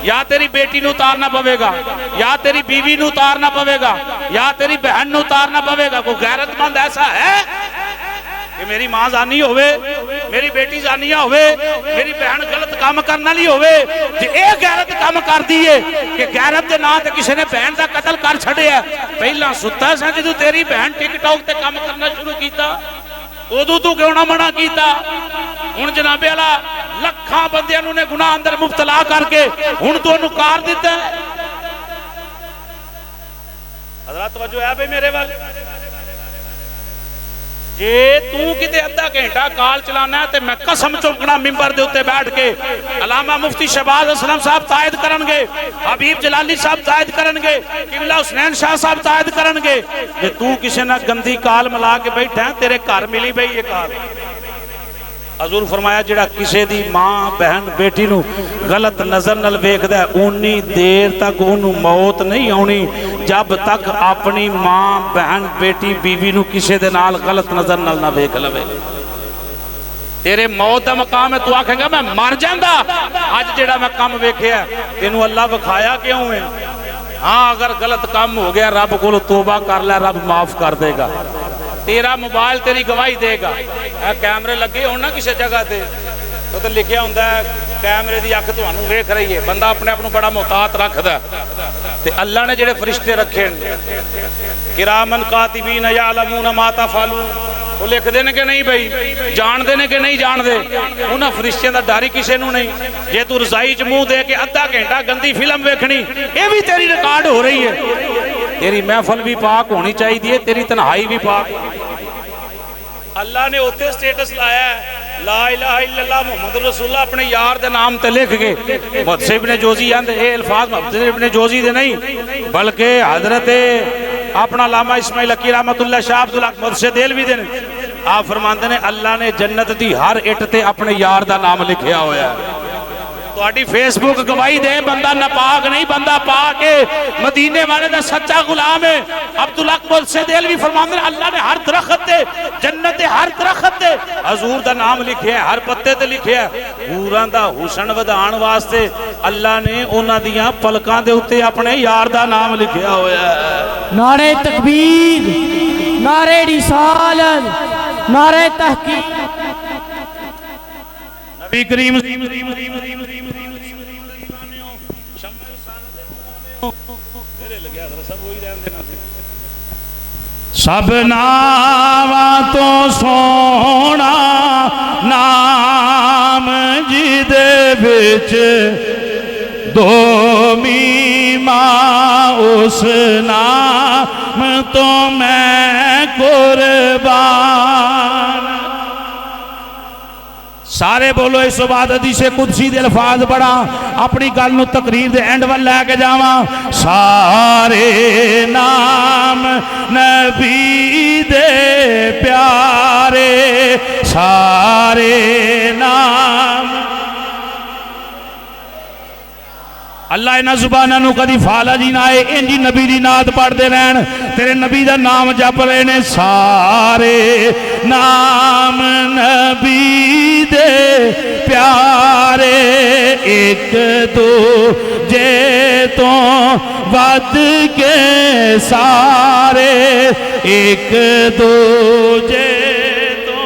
या तेरी बेटी नू उतारना पवेगा या तेरी बीवी नू उतारना पवेगा या तेरी बहन नू उतारना पवेगा कोई गैरतमंद ऐसा है कि मेरी मां जानी होवे मेरी बेटी जानिया होवे मेरी बहन गलत काम करने वाली होवे जे ए गैरत काम करदी है कि गैरत दे नाम ते किसी ने बहन दा कत्ल कर छड़िया पहला सुता सा जदों तेरी बहन टिकटॉक ते काम करना शुरू कीता उदों तू क्यों ना मना कीता हुण जनाबे वाला लखां बंदियां नूं ने गुनाह अंदर मुब्तला करके हुण तू उहनूं कार दिता हज़रत तवज्जो है भाई मेरे वाले जे तू किते अद्धा घंटा काल चलाना है तो मैं कसम चौंकना मिंबर दे उत्ते बैठ के अलामा मुफ्ती शहबाज असलम साहब तायद करनगे हबीब जलाली साहब तायद करनगे किबला हुसैन शाह साहब तायद करनगे जे तू किसी ना गंदी काल मिला के बैठा है तेरे घर मिली पई ये काल हजूर फरमाया जिहड़ा किसी दी मां बहन बेटी नू गलत नजर नाल वेखदा उन्नी देर तक उन्नू मौत नहीं आउणी जब तक अपनी मां बहन बेटी बीवी नू किसी दे नाल गलत नजर नाल ना वेख लवे तेरे मौत का मकाम है तू आखेगा मैं मर जांदा अज जिहड़ा मैं काम वेखिया तेनू अल्लाह विखाया क्यों है हाँ अगर गलत काम हो गया रब कोल तौबा कर लै रब माफ कर देगा तेरा मोबाइल तेरी गवाही देगा कैमरे लगे हो ना किसी जगह ते तो लिखिया होंदा कैमरे की अख तुहानू वेख रही है बंदा अपने आप बड़ा मोहतात रखदा ते अल्लाह ने जिहड़े फरिश्ते रखे किरामन कातिबीन यालमून मा तफअलून वो लिखते हैं कि नहीं भाई जानते हैं कि नहीं जानते उन्होंने फरिश्तियों का डर ही किसी को नहीं जे तू रजाई च मुंह दे के अद्धा घंटा गंदी फिल्म वेखनी ये भी तेरी रिकॉर्ड हो रही है तेरी महफल भी पाक होनी चाहिए तेरी तन्हाई भी पाक अल्लाह ने उत्थे स्टेटस लाया ला इलाहा इल्लल्लाह मुहम्मद रसूलुल्लाह अपने यार दे नाम ते लिख के मुहद्दिस इब्ने जोजी आंदे ये अल्फाज मुहद्दिस इब्ने जोजी दे नहीं बल्कि हजरत अपना लामा इस्माइल हकी रहमतुल्लाह शाह अब्दुल हक मुर्शिद देलवी दे आप फरमाते ने अल्लाह ने जन्नत दी हर इट ते अपने यार दा नाम लिखिया होया तुहाडी फेसबुक गवाही दे बंदा नापाक नहीं बंदा पाक है मदीने वाले दा सच्चा गुलाम है अब्दुल हक मुर्शिद देलवी फरमाते ने अल्लाह ने हर दरख्त ते जन्नत दे हर दरख्त ते हजूर दा नाम लिखिया है हर पत्ते ते लिखिया है पूरा दा हुसन वधाण वास्ते अल्लाह ने उन्हां दियां पलकां दे उत्ते अपने यार दा नाम लिखिया होया है नारे तकबीर नारे रिसालत नारे तहकीक नबी करीम सब नावा तो सोना नाम जिदे विच दो मीमा उस नाम तो मैं कुर्बान सारे बोलो इस बाद हदीसे कुदसी दे अल्फाज पढ़ा अपनी गल नूं तकरीर दे एंड वल लैके जावां सारे नाम नबी दे प्यारे सारे नाम अल्लाह इन्हां जुबानां नूं कदी फाला जी ना आए इंजी नबी दी नात पढ़ते रहन तेरे नबी दा नाम जप रहे ने सारे नाम नबी एक दूजे तो वध के सारे एक दूजे तो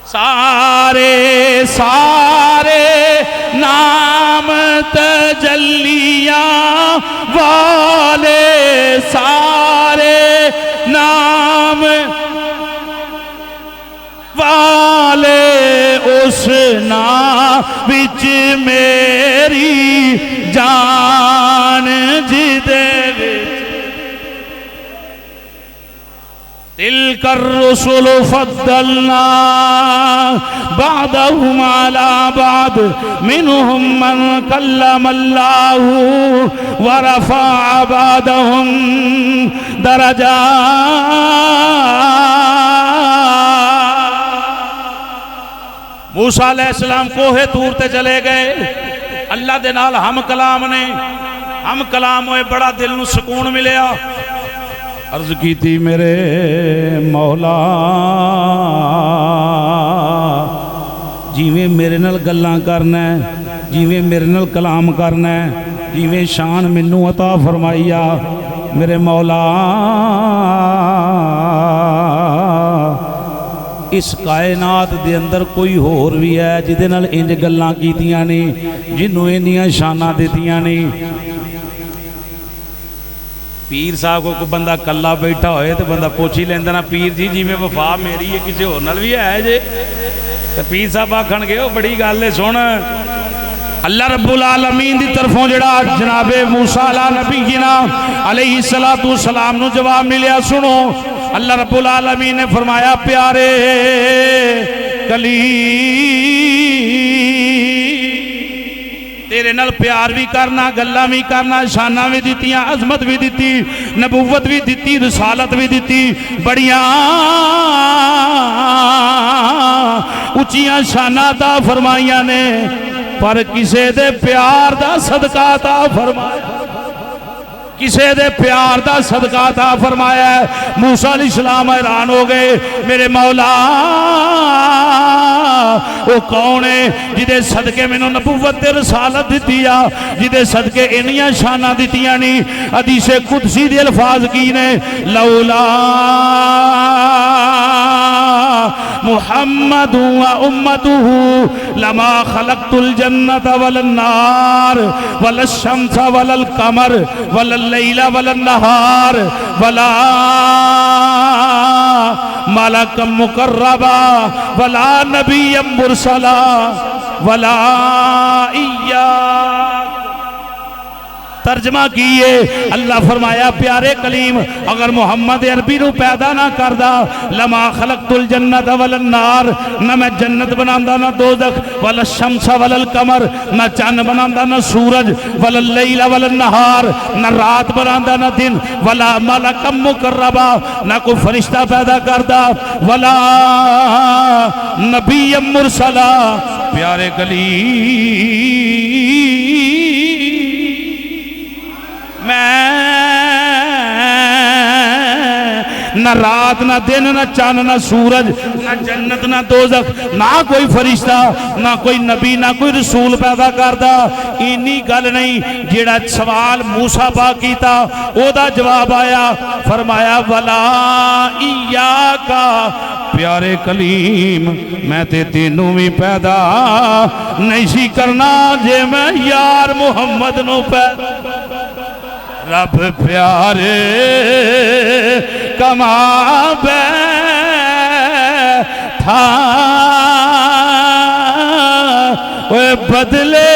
सारे सारे नाम तजल्लियां वाले सारे नाम वाले उस नाम विच मेरी जान जिदे विच तिलकर रुसुल फद्दलना बादहुम अला बाद मिनहुम मन कल्लमल्लाहु व रफा बादहुम दरजात। मूसा अलैहिस्सलाम कोहे तूर ते चले गए, अल्लाह दे नाल हम कलाम ने, हम कलाम होए, बड़ा दिल नूं सुकून मिलिया। अर्ज कीती मेरे मौला जिवें मेरे नाल गल्लां करना है, जिवें मेरे नाल कलाम करना है, जिवें शान मैनू अता फरमाईया मेरे मौला, इस कायनात दे अंदर कोई होर भी है जिहदे नाल इंज गल्लां कीतियां ने, जिन्हों इन्नियां शानां दित्तियां ने। पीर साहब को कोई बंदा कला बैठा होए तो बंदा पूछ ही लेंदा ना, पीर जी जिवें वफा मेरी है किसी होर नाल भी है जे, तो पीर साहब आखणगे ओ बड़ी गल है सुन, अल्लाह रब्बुल आलमीन दी तरफों जड़ा जनाबे मूसा अला नबीना अलैहि सलातु सलाम नू जवाब मिलिया। सुनो अल्लाह रब्बुल आलमीन ने फरमाया प्यारे कलीम तेरे नाल प्यार भी करना, गल्लां भी करना, शाना भी दित्तियां, अजमत भी दित्ती, नबूवत भी दित्ती, रिसालत भी दित्ती, बड़ियां उच्चियां शाना ता फरमाइयां ने, पर किसे दे प्यार दा सदका ता फरमाया, किसे दे प्यार दा सदका ता फरमाया। मूसा अलैहिस्सलाम हैरान हो गए, मेरे मौला वो कौन है जिदे सदके मैनू नबूवत ते रसालत दित्ती आ, जिदे सदके इन्नियां शानां दित्तियां नी। हदीसे कुदसी दे अल्फाज की ने, लौला मुहम्मदु व उम्मतुहु लमा खलक़तुल जन्नत वल नार वल शम्स वल कमर वल लैला वल नहार वला मलकम मुकर्रबा वला नबिय्यम मुरसला वला इय्या। तर्जमा किए अल्लाह फरमाया प्यारे कलीम अगर मोहम्मद अरबी नू पैदा ना करदा, लमा खलक़तुल जन्नत वल नार, न मैं जन्नत बनांदा ना दोज़ख, वल शम्स वल कमर, न चंद बनांदा ना सूरज, वल लैला वल नहार, न रात बनांदा ना दिन, वला मलकम मुकर्रबा, ना कोई फरिश्ता पैदा करदा, वला नबिय्यम मुरसला। प्यारे कलीम मैं न रात न दिन न चंद न सूरज न जन्नत न दोज़ख, ना कोई फरिश्ता ना कोई नबी ना कोई रसूल पैदा करदा। इन्नी गल नहीं, जेड़ा सवाल मूसा पा कीता ओदा जवाब आया, फरमाया वला इय्याका। प्यारे कलीम मैं ते तेनू भी पैदा नहीं सी करना जे मैं यार मुहम्मद नू पैदा। रब प्यारे कमा बैठा ओए बदले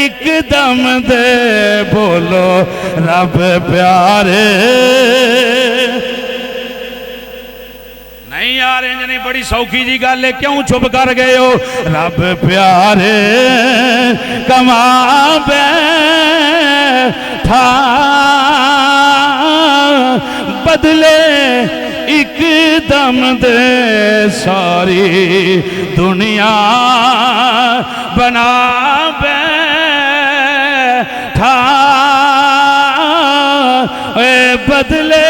एकदम दे, बोलो रब प्यारे। नहीं यार इंज नहीं, बड़ी सौखी जी गल है, क्यों चुप कर गए हो। रब प्यारे कमा बैठा बदले एकदम दे, सारी दुनिया बना बैठा बदले।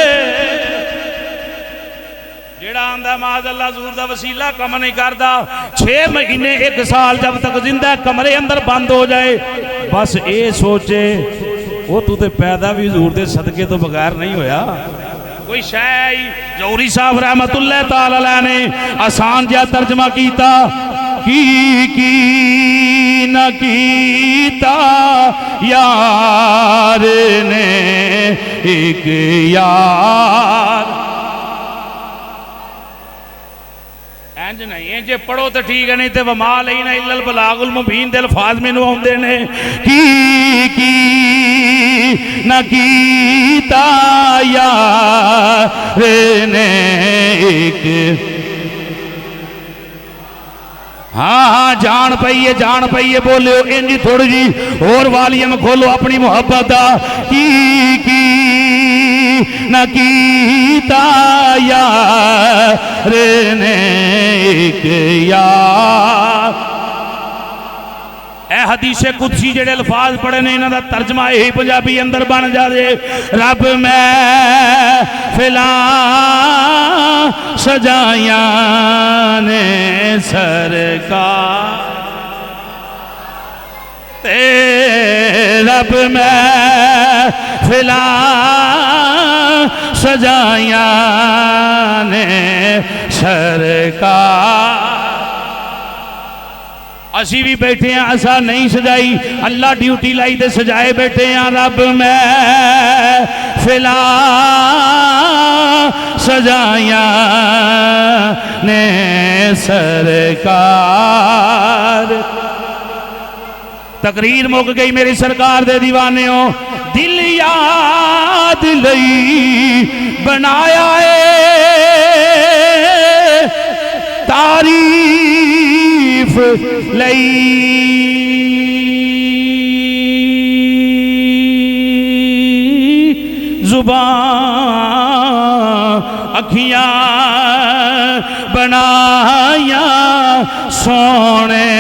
जेड़ा आंदा पता माज़अल्लाह हज़ूर दा वसीला कम नहीं करता। 6 महीने 1 साल जब तक जिंदा कमरे अंदर बंद हो जाए, बस ये सोचे वो तू तो पैदा भी हज़ूर दे सदके तो बगैर नहीं होया। कोई शय जौहरी साहब रहमतुल्लाह तआला अलैह ने आसान जिहा तर्जमा किया की न कीता यार ने एक यार। इंज नहीं है जे पढ़ो तो ठीक है, नहीं तो वमा लैना इल्लल बलागुल मुबीन दे अल्फाज मैनू आउंदे ने की न कीता यार ने एक। हाँ जान पई है बोलो इंज थोड़ी जी और वालियम खोलो अपनी मुहब्बत दा की न कीता यार ने एक यार। हदीसे कुदसी जेड़े अल्फाज पढ़े ने इन्हां दा तर्जमा यही पंजाबी अंदर बन जाए रब मैं फिला सजाया ने सरकार ते रब मैं फिला सजाया ने सरकार। असी भी बैठे हैं असा नहीं सजाई, अल्लाह ड्यूटी लाई ते सजाए बैठे हैं। रब मैं फिला सजाया ने सरकार। तकरीर मुक गई मेरी सरकार दे दीवाने हो। दिल याद लई बनाया है तारीफ लई जुबान अखियां बनाया सोने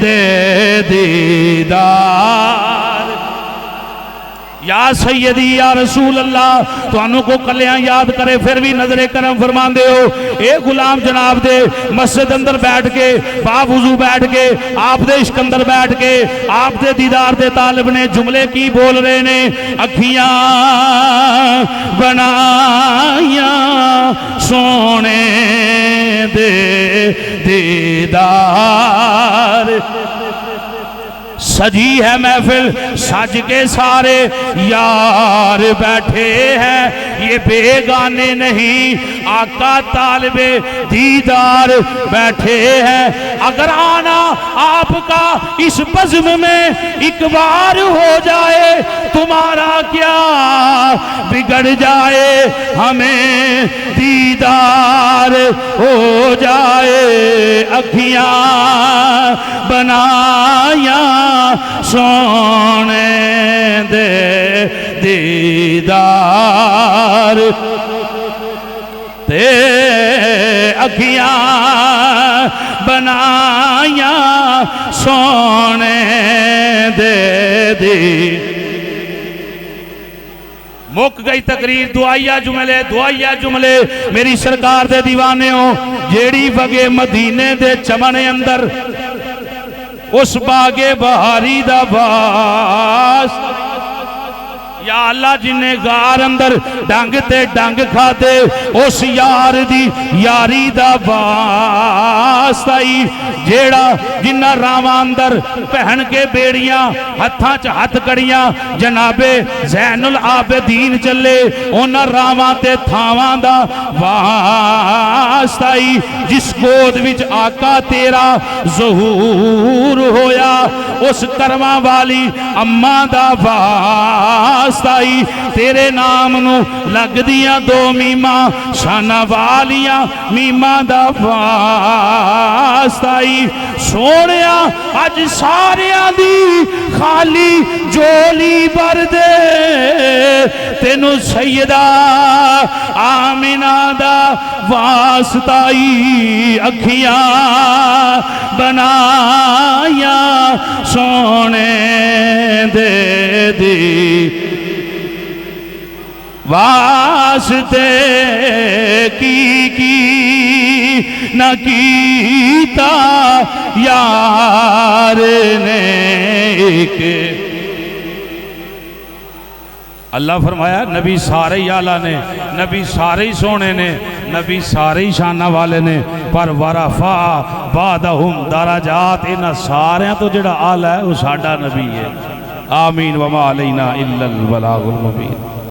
दे दीदार। या सैयदी या रसूल अल्लाह तुहानू को कलियां याद करे फिर भी नजरे करम फरमांदे हो। ए गुलाम जनाब दे मस्जिद अंदर बैठ के बावुजू बैठ के आप दे इश्क अंदर बैठ के आप दे दीदार दे तालिब ने जुमले की बोल रहे ने अखियां बनाया सोने दे दीदार। सजी है महफिल सज के सारे यार बैठे हैं, ये बेगाने नहीं आका तालिबे दीदार बैठे हैं। अगर आना आपका इस बज़्म में एक बार हो जाए तुम्हारा क्या बिगड़ जाए, हमें दीदार हो जाए। अखियां बनाया सोने दे दीदार ते अखियां बनाया सोने दे दी। मुक गई तकरीर दुआया जुमले मेरी सरकार दे दीवाने हो। जेड़ी वगे मदीने दे चमन अंदर उस बागे बहारी दा बास या अल्लाह जिन्हें गार अंदर डंग ते डंग खाते उस यार दी यारी दा वास्ताई जेड़ा जिन्ना रावां अंदर पहन के बेड़ियां हत्थां च हथ कड़ियां जनाबे ज़ैनुल आबिदीन चले उन्हां रावां ते थावां दा वास्ताई जिस गोद विच आका तेरा ज़हूर होया उस करमां वाली अम्मा दा वास्ताई तेरे नाम नू लगदियां दो मीमा शाना वालियां मीमा दा वास्ताई। सोनिया अज सारियां दी खाली जोली भर दे तेनू सैयदा आमिना दा वास्ताई। अखियां बनाया सोने दे दी वास्ते की न कीता यार ने एक। अल्लाह फरमाया नबी सारे ही आला ने, नबी सारे ही सोने ने, नबी सारे ही शाना वाले ने, पर वरफा बादहुम दराजात, इन्हां सारियां तो जिहड़ा आला है वो साडा नबी है। आमीन वमा अलैना इल्लल बलागुल मुबीन।